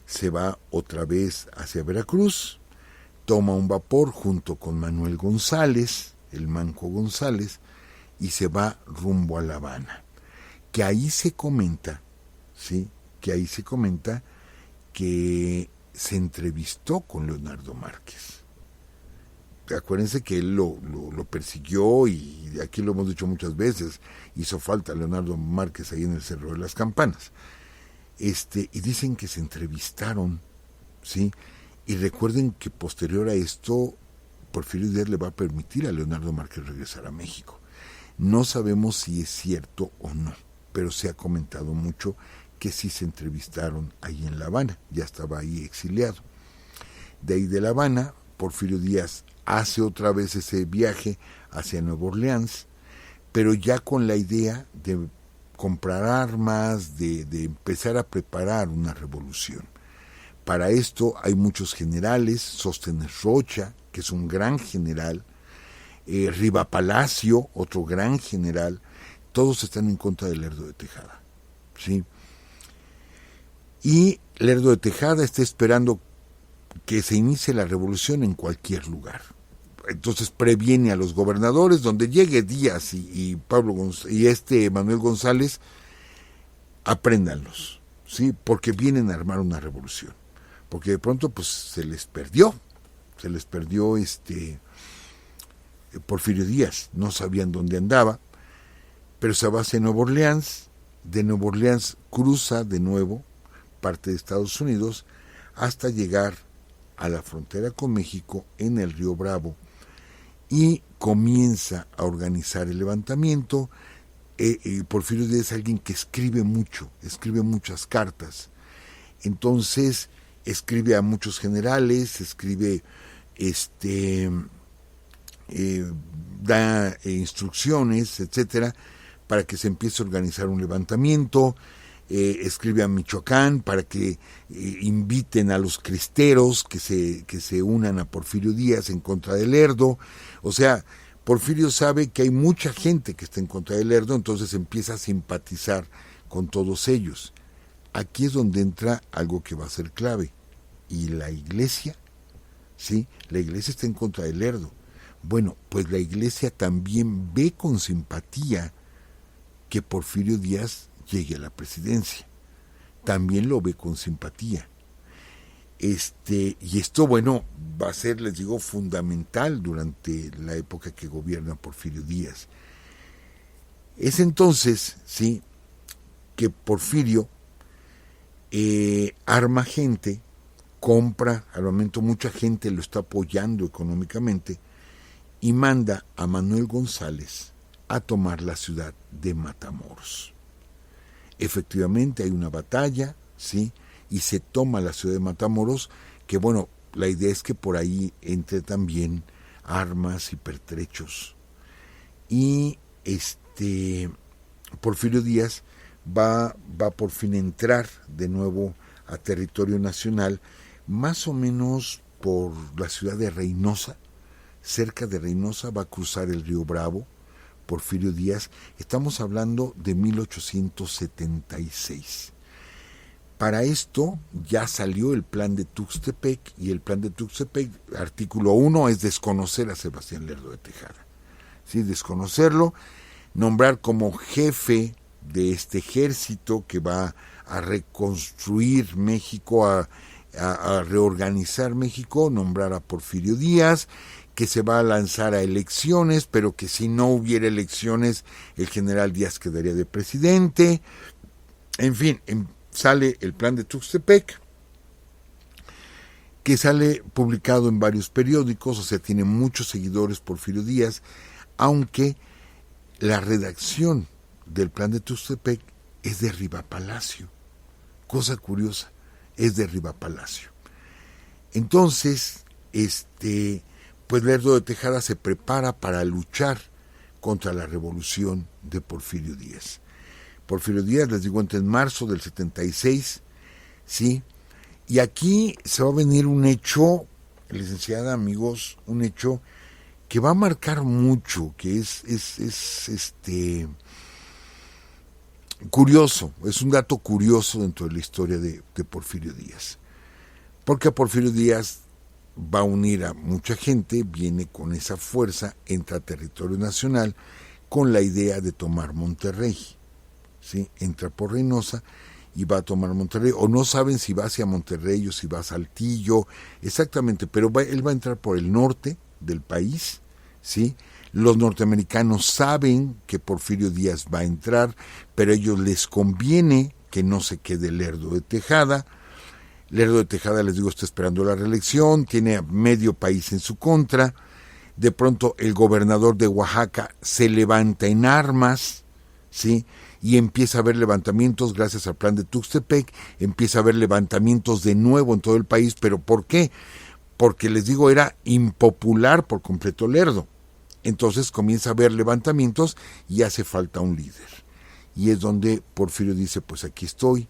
Se va otra vez hacia Veracruz, toma un vapor junto con Manuel González, el Manco González, y se va rumbo a La Habana. Que ahí se comenta, ¿sí?, que se entrevistó con Leonardo Márquez. Acuérdense que él lo persiguió, y aquí lo hemos dicho muchas veces, hizo falta Leonardo Márquez ahí en el Cerro de las Campanas. Y dicen que se entrevistaron, ¿sí? Y recuerden que posterior a esto, Porfirio Díaz le va a permitir a Leonardo Márquez regresar a México. No sabemos si es cierto o no, pero se ha comentado mucho que sí se entrevistaron ahí en La Habana, ya estaba ahí exiliado. De ahí de La Habana, Porfirio Díaz hace otra vez ese viaje hacia Nueva Orleans, pero ya con la idea de comprar armas, de empezar a preparar una revolución. Para esto hay muchos generales, Sóstenes Rocha, que es un gran general, Riva Palacio, otro gran general, todos están en contra de Lerdo de Tejada, ¿sí? Y Lerdo de Tejada está esperando que se inicie la revolución en cualquier lugar. Entonces previene a los gobernadores, donde llegue Díaz y Manuel González, apréndanlos, ¿sí? Porque vienen a armar una revolución. Porque de pronto pues se les perdió Porfirio Díaz, no sabían dónde andaba, pero se basa en Nueva Orleans, de Nueva Orleans cruza de nuevo parte de Estados Unidos hasta llegar a la frontera con México en el río Bravo y comienza a organizar el levantamiento. Porfirio Díaz es alguien que escribe muchas cartas, entonces escribe a muchos generales, da instrucciones, etcétera, para que se empiece a organizar un levantamiento. Escribe a Michoacán para que inviten a los cristeros que se unan a Porfirio Díaz en contra de Lerdo. O sea, Porfirio sabe que hay mucha gente que está en contra de Lerdo, entonces empieza a simpatizar con todos ellos. Aquí es donde entra algo que va a ser clave. Y la iglesia, ¿sí? La iglesia está en contra de Lerdo. Bueno, pues la iglesia también ve con simpatía que Porfirio Díaz llegue a la presidencia. También lo ve con simpatía. Y esto, bueno, va a ser, les digo, fundamental durante la época que gobierna Porfirio Díaz. Es entonces, sí, que Porfirio arma gente, compra armamento, mucha gente lo está apoyando económicamente y manda a Manuel González a tomar la ciudad de Matamoros. Efectivamente hay una batalla, ¿sí? Y se toma la ciudad de Matamoros, que bueno, la idea es que por ahí entre también armas y pertrechos. Y Porfirio Díaz va por fin a entrar de nuevo a territorio nacional, más o menos por la ciudad de Reynosa. Cerca de Reynosa va a cruzar el río Bravo, Porfirio Díaz. Estamos hablando de 1876. Para esto ya salió el plan de Tuxtepec, y el plan de Tuxtepec, artículo 1, es desconocer a Sebastián Lerdo de Tejada. ¿Sí? Desconocerlo, nombrar como jefe de este ejército que va a reconstruir México, a reorganizar México, nombrar a Porfirio Díaz, que se va a lanzar a elecciones, pero que si no hubiera elecciones, el general Díaz quedaría de presidente. En fin, sale el plan de Tuxtepec, que sale publicado en varios periódicos, o sea, tiene muchos seguidores Porfirio Díaz, aunque la redacción del plan de Tuxtepec es de Rivapalacio. Cosa curiosa, es de Rivapalacio. Entonces, pues Lerdo de Tejada se prepara para luchar contra la revolución de Porfirio Díaz. Porfirio Díaz, les digo, entra en marzo del 76, ¿sí? Y aquí se va a venir un hecho, licenciada, amigos, un hecho que va a marcar mucho, que es curioso, es un dato curioso dentro de la historia de Porfirio Díaz. Porque Porfirio Díaz va a unir a mucha gente, viene con esa fuerza, entra a territorio nacional con la idea de tomar Monterrey. ¿Sí? Entra por Reynosa y va a tomar Monterrey, o no saben si va hacia Monterrey o si va a Saltillo, exactamente, pero él va a entrar por el norte del país, ¿sí? Los norteamericanos saben que Porfirio Díaz va a entrar, pero a ellos les conviene que no se quede Lerdo de Tejada. Lerdo de Tejada, les digo, está esperando la reelección, tiene a medio país en su contra. De pronto el gobernador de Oaxaca se levanta en armas, ¿sí? Y empieza a haber levantamientos gracias al plan de Tuxtepec, empieza a haber levantamientos de nuevo en todo el país. ¿Pero por qué? Porque, les digo, era impopular por completo Lerdo. Entonces comienza a haber levantamientos y hace falta un líder. Y es donde Porfirio dice, pues aquí estoy.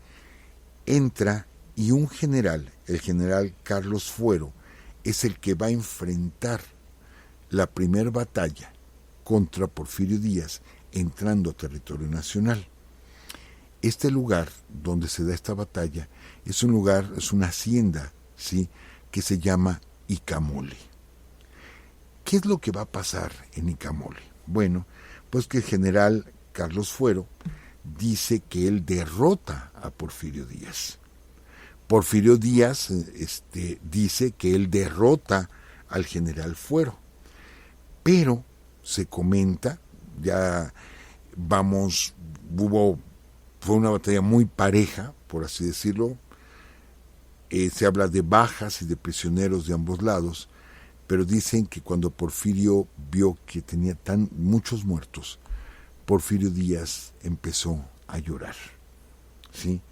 Entra y un general, el general Carlos Fuero, es el que va a enfrentar la primera batalla contra Porfirio Díaz, entrando a territorio nacional. Este lugar donde se da esta batalla es un lugar, es una hacienda, ¿sí?, que se llama Icamole. ¿Qué es lo que va a pasar en Icamole? Bueno, pues que el general Carlos Fuero dice que él derrota a Porfirio Díaz. Porfirio Díaz dice que él derrota al general Fuero, pero se comenta, fue una batalla muy pareja, por así decirlo. Se habla de bajas y de prisioneros de ambos lados, pero dicen que cuando Porfirio vio que tenía muchos muertos, Porfirio Díaz empezó a llorar, ¿sí?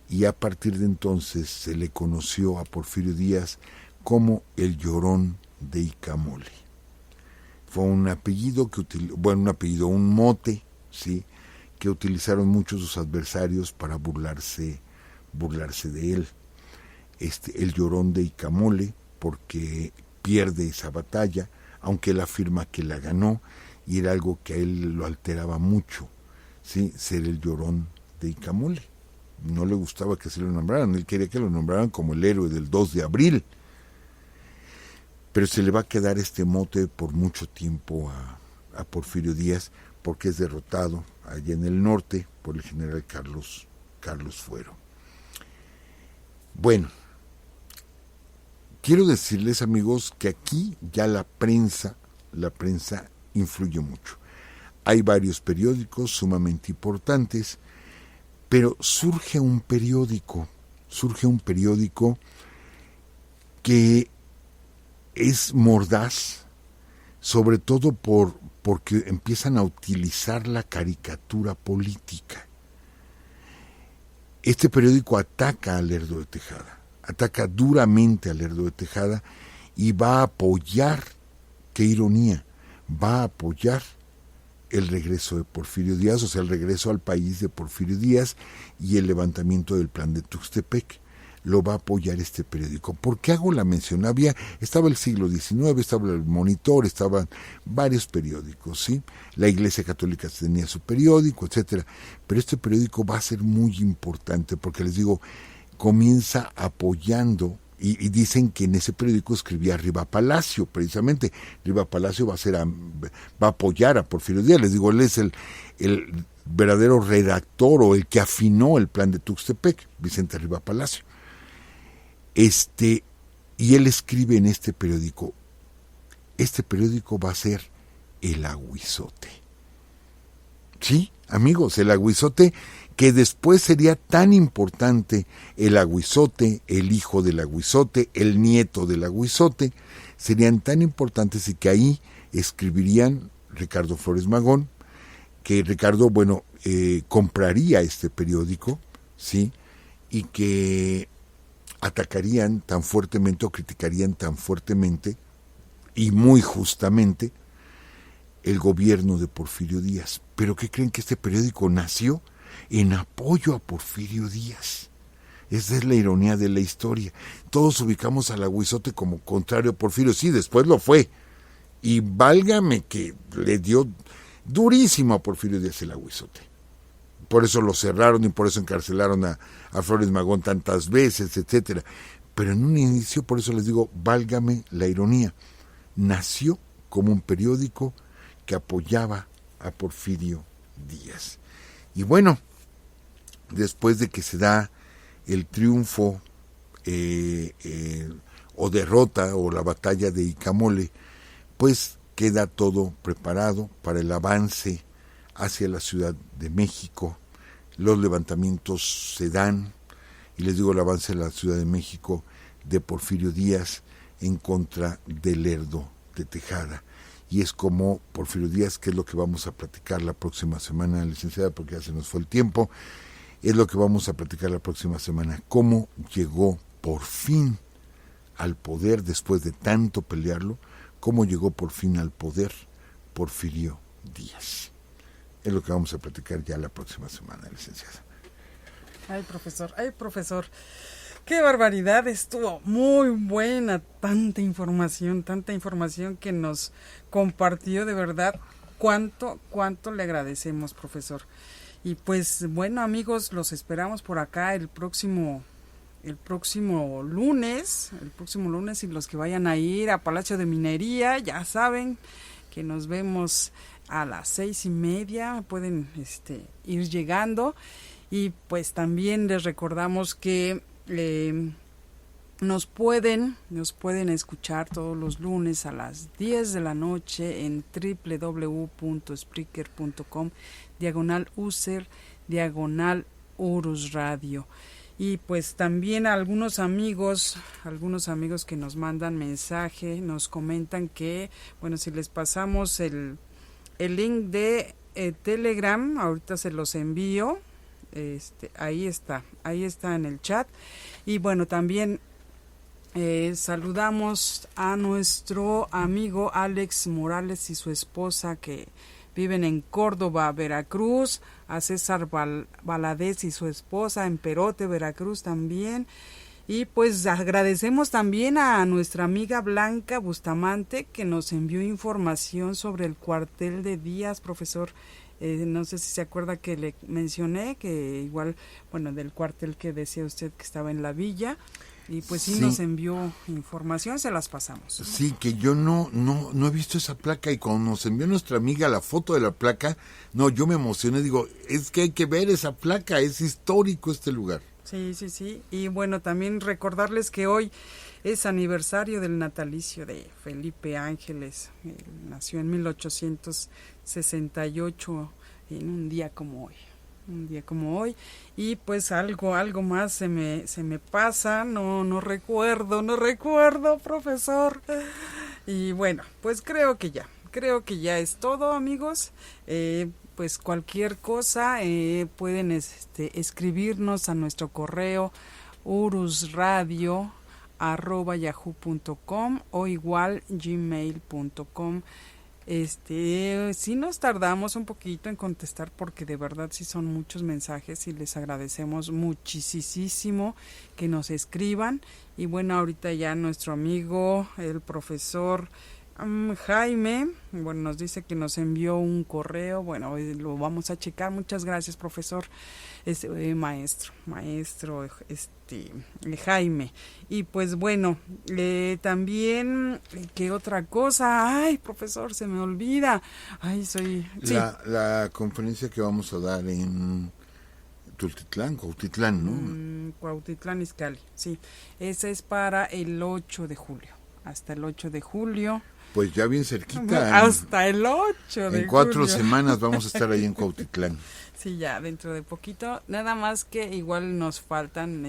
Y a partir de entonces se le conoció a Porfirio Díaz como el Llorón de Icamole. Fue un apellido un mote, ¿sí?, que utilizaron muchos de sus adversarios para burlarse de él. El Llorón de Icamole, porque pierde esa batalla, aunque él afirma que la ganó, y era algo que a él lo alteraba mucho, ¿sí?, ser el Llorón de Icamole. No le gustaba que se lo nombraran, él quería que lo nombraran como el héroe del 2 de abril. Pero se le va a quedar este mote por mucho tiempo a Porfirio Díaz, porque es derrotado allá en el norte por el general Carlos Fuero. Bueno, quiero decirles, amigos, que aquí ya la prensa influye mucho. Hay varios periódicos sumamente importantes, pero surge un periódico que es mordaz, sobre todo porque empiezan a utilizar la caricatura política. Este periódico ataca a Lerdo de Tejada, ataca duramente a Lerdo de Tejada y va a apoyar, qué ironía, va a apoyar el regreso de Porfirio Díaz, o sea, el regreso al país de Porfirio Díaz y el levantamiento del plan de Tuxtepec. Lo va a apoyar este periódico. ¿Por qué hago la mención? Estaba el Siglo XIX, estaba el Monitor, estaban varios periódicos, ¿sí? La Iglesia Católica tenía su periódico, etcétera. Pero este periódico va a ser muy importante porque, les digo, comienza apoyando, y dicen que en ese periódico escribía Riva Palacio, precisamente. Riva Palacio va a apoyar a Porfirio Díaz. Les digo, él es el verdadero redactor o el que afinó el plan de Tuxtepec, Vicente Riva Palacio. Y él escribe en este periódico va a ser El Aguizote. Sí, amigos, El Aguizote, que después sería tan importante. El Aguizote, el hijo del Aguizote, el nieto del Aguizote, serían tan importantes, y que ahí escribirían Ricardo Flores Magón, que Ricardo, compraría este periódico, ¿sí? Y que atacarían tan fuertemente o criticarían tan fuertemente y muy justamente el gobierno de Porfirio Díaz. ¿Pero qué creen? Que este periódico nació en apoyo a Porfirio Díaz. Esa es la ironía de la historia. Todos ubicamos al Aguizote como contrario a Porfirio. Sí, después lo fue. Y válgame que le dio durísimo a Porfirio Díaz el Aguizote. Por eso lo cerraron y por eso encarcelaron a Flores Magón tantas veces, etcétera. Pero en un inicio, por eso les digo, válgame la ironía, nació como un periódico que apoyaba a Porfirio Díaz. Y bueno, después de que se da el triunfo o derrota o la batalla de Icamole, pues queda todo preparado para el avance hacia la Ciudad de México. Los levantamientos se dan, y les digo, el avance a la Ciudad de México de Porfirio Díaz en contra de Lerdo de Tejada. Y es como Porfirio Díaz, que es lo que vamos a platicar la próxima semana, licenciada, porque ya se nos fue el tiempo, es lo que vamos a platicar la próxima semana, cómo llegó por fin al poder después de tanto pelearlo, cómo llegó por fin al poder Porfirio Díaz. Es lo que vamos a platicar ya la próxima semana, licenciada. Ay, profesor. Qué barbaridad, estuvo muy buena, tanta información que nos compartió, de verdad. Cuánto le agradecemos, profesor. Y pues bueno, amigos, los esperamos por acá el próximo lunes, y los que vayan a ir a Palacio de Minería, ya saben que nos vemos a las 6:30 pueden ir llegando, y pues también les recordamos que nos pueden escuchar todos los lunes a las 10 de la noche en www.spreaker.com/user/Urus Radio. Y pues también algunos amigos que nos mandan mensaje, nos comentan que, bueno, si les pasamos el link de Telegram, ahorita se los envío, ahí está en el chat. Y bueno, también saludamos a nuestro amigo Alex Morales y su esposa que viven en Córdoba, Veracruz, a César Valadez y su esposa en Perote, Veracruz también. Y pues agradecemos también a nuestra amiga Blanca Bustamante que nos envió información sobre el cuartel de Díaz, profesor. No sé si se acuerda que le mencioné que igual, bueno, del cuartel que decía usted que estaba en la villa. Y pues sí, nos envió información, se las pasamos. Sí, que yo no he visto esa placa, y cuando nos envió nuestra amiga la foto de la placa, yo me emocioné, digo, es que hay que ver esa placa, es histórico este lugar. Sí. Y bueno, también recordarles que hoy es aniversario del natalicio de Felipe Ángeles. Nació en 1868, en un día como hoy. Y pues algo más se me pasa, no recuerdo, profesor. Y bueno, pues creo que ya es todo, amigos. Pues cualquier cosa pueden escribirnos a nuestro correo urusradio@yahoo.com o igual gmail.com. Sí nos tardamos un poquito en contestar porque de verdad sí son muchos mensajes y les agradecemos muchísimo que nos escriban. Y bueno, ahorita ya nuestro amigo el profesor Jaime, bueno, nos dice que nos envió un correo. Bueno, hoy lo vamos a checar. Muchas gracias, profesor, maestro Jaime. Y pues bueno, también, ¿qué otra cosa? Ay, profesor, se me olvida. La conferencia que vamos a dar en Cuautitlán, ¿no? Cuautitlán Izcalli, sí. Esa es para el 8 de julio. Hasta el 8 de julio. Pues ya bien cerquita. Hasta el 8 de julio. En 4 semanas vamos a estar ahí en Cuautitlán. Sí, ya dentro de poquito. Nada más que igual nos faltan,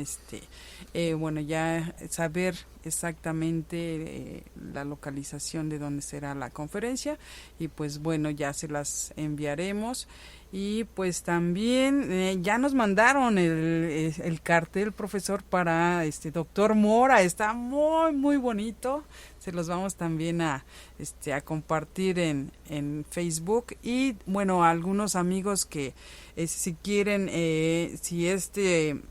bueno, ya saber exactamente la localización de dónde será la conferencia. Y pues bueno, ya se las enviaremos. Y pues también ya nos mandaron el cartel, profesor, para Doctor Mora. Está muy bonito. Se los vamos también a compartir en Facebook. Y bueno, a algunos amigos que si quieren, si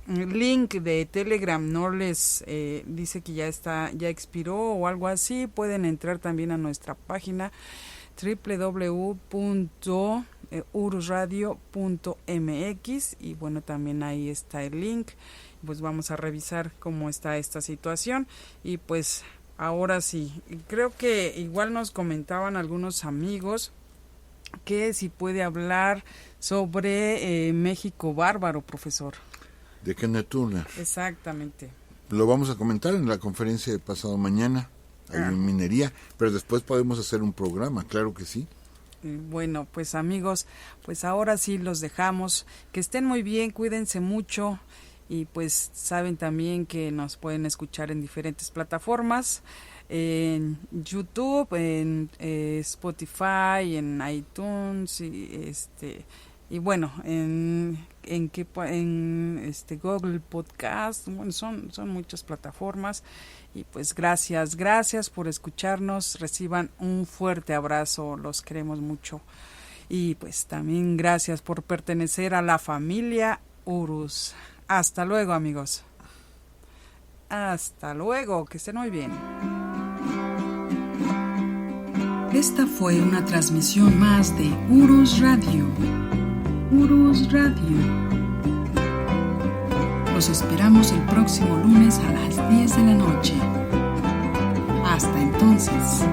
link de Telegram no les dice que ya expiró o algo así, pueden entrar también a nuestra página www.urusradio.mx y bueno, también ahí está el link. Pues vamos a revisar cómo está esta situación. Y pues ahora sí, creo que igual nos comentaban algunos amigos que si puede hablar sobre México Bárbaro, profesor. De Kenneth Turner. Exactamente. Lo vamos a comentar en la conferencia de pasado mañana, ahí en Minería, pero después podemos hacer un programa, claro que sí. Bueno, pues amigos, pues ahora sí los dejamos. Que estén muy bien, cuídense mucho. Y pues saben también que nos pueden escuchar en diferentes plataformas, en YouTube, en Spotify, en iTunes y bueno, en Google Podcast. Bueno, son muchas plataformas. Y pues gracias por escucharnos. Reciban un fuerte abrazo, los queremos mucho. Y pues también gracias por pertenecer a la familia Urus. Hasta luego, amigos. Hasta luego, que estén muy bien. Esta fue una transmisión más de Urus Radio. Urus Radio. Los esperamos el próximo lunes a las 10 de la noche. Hasta entonces.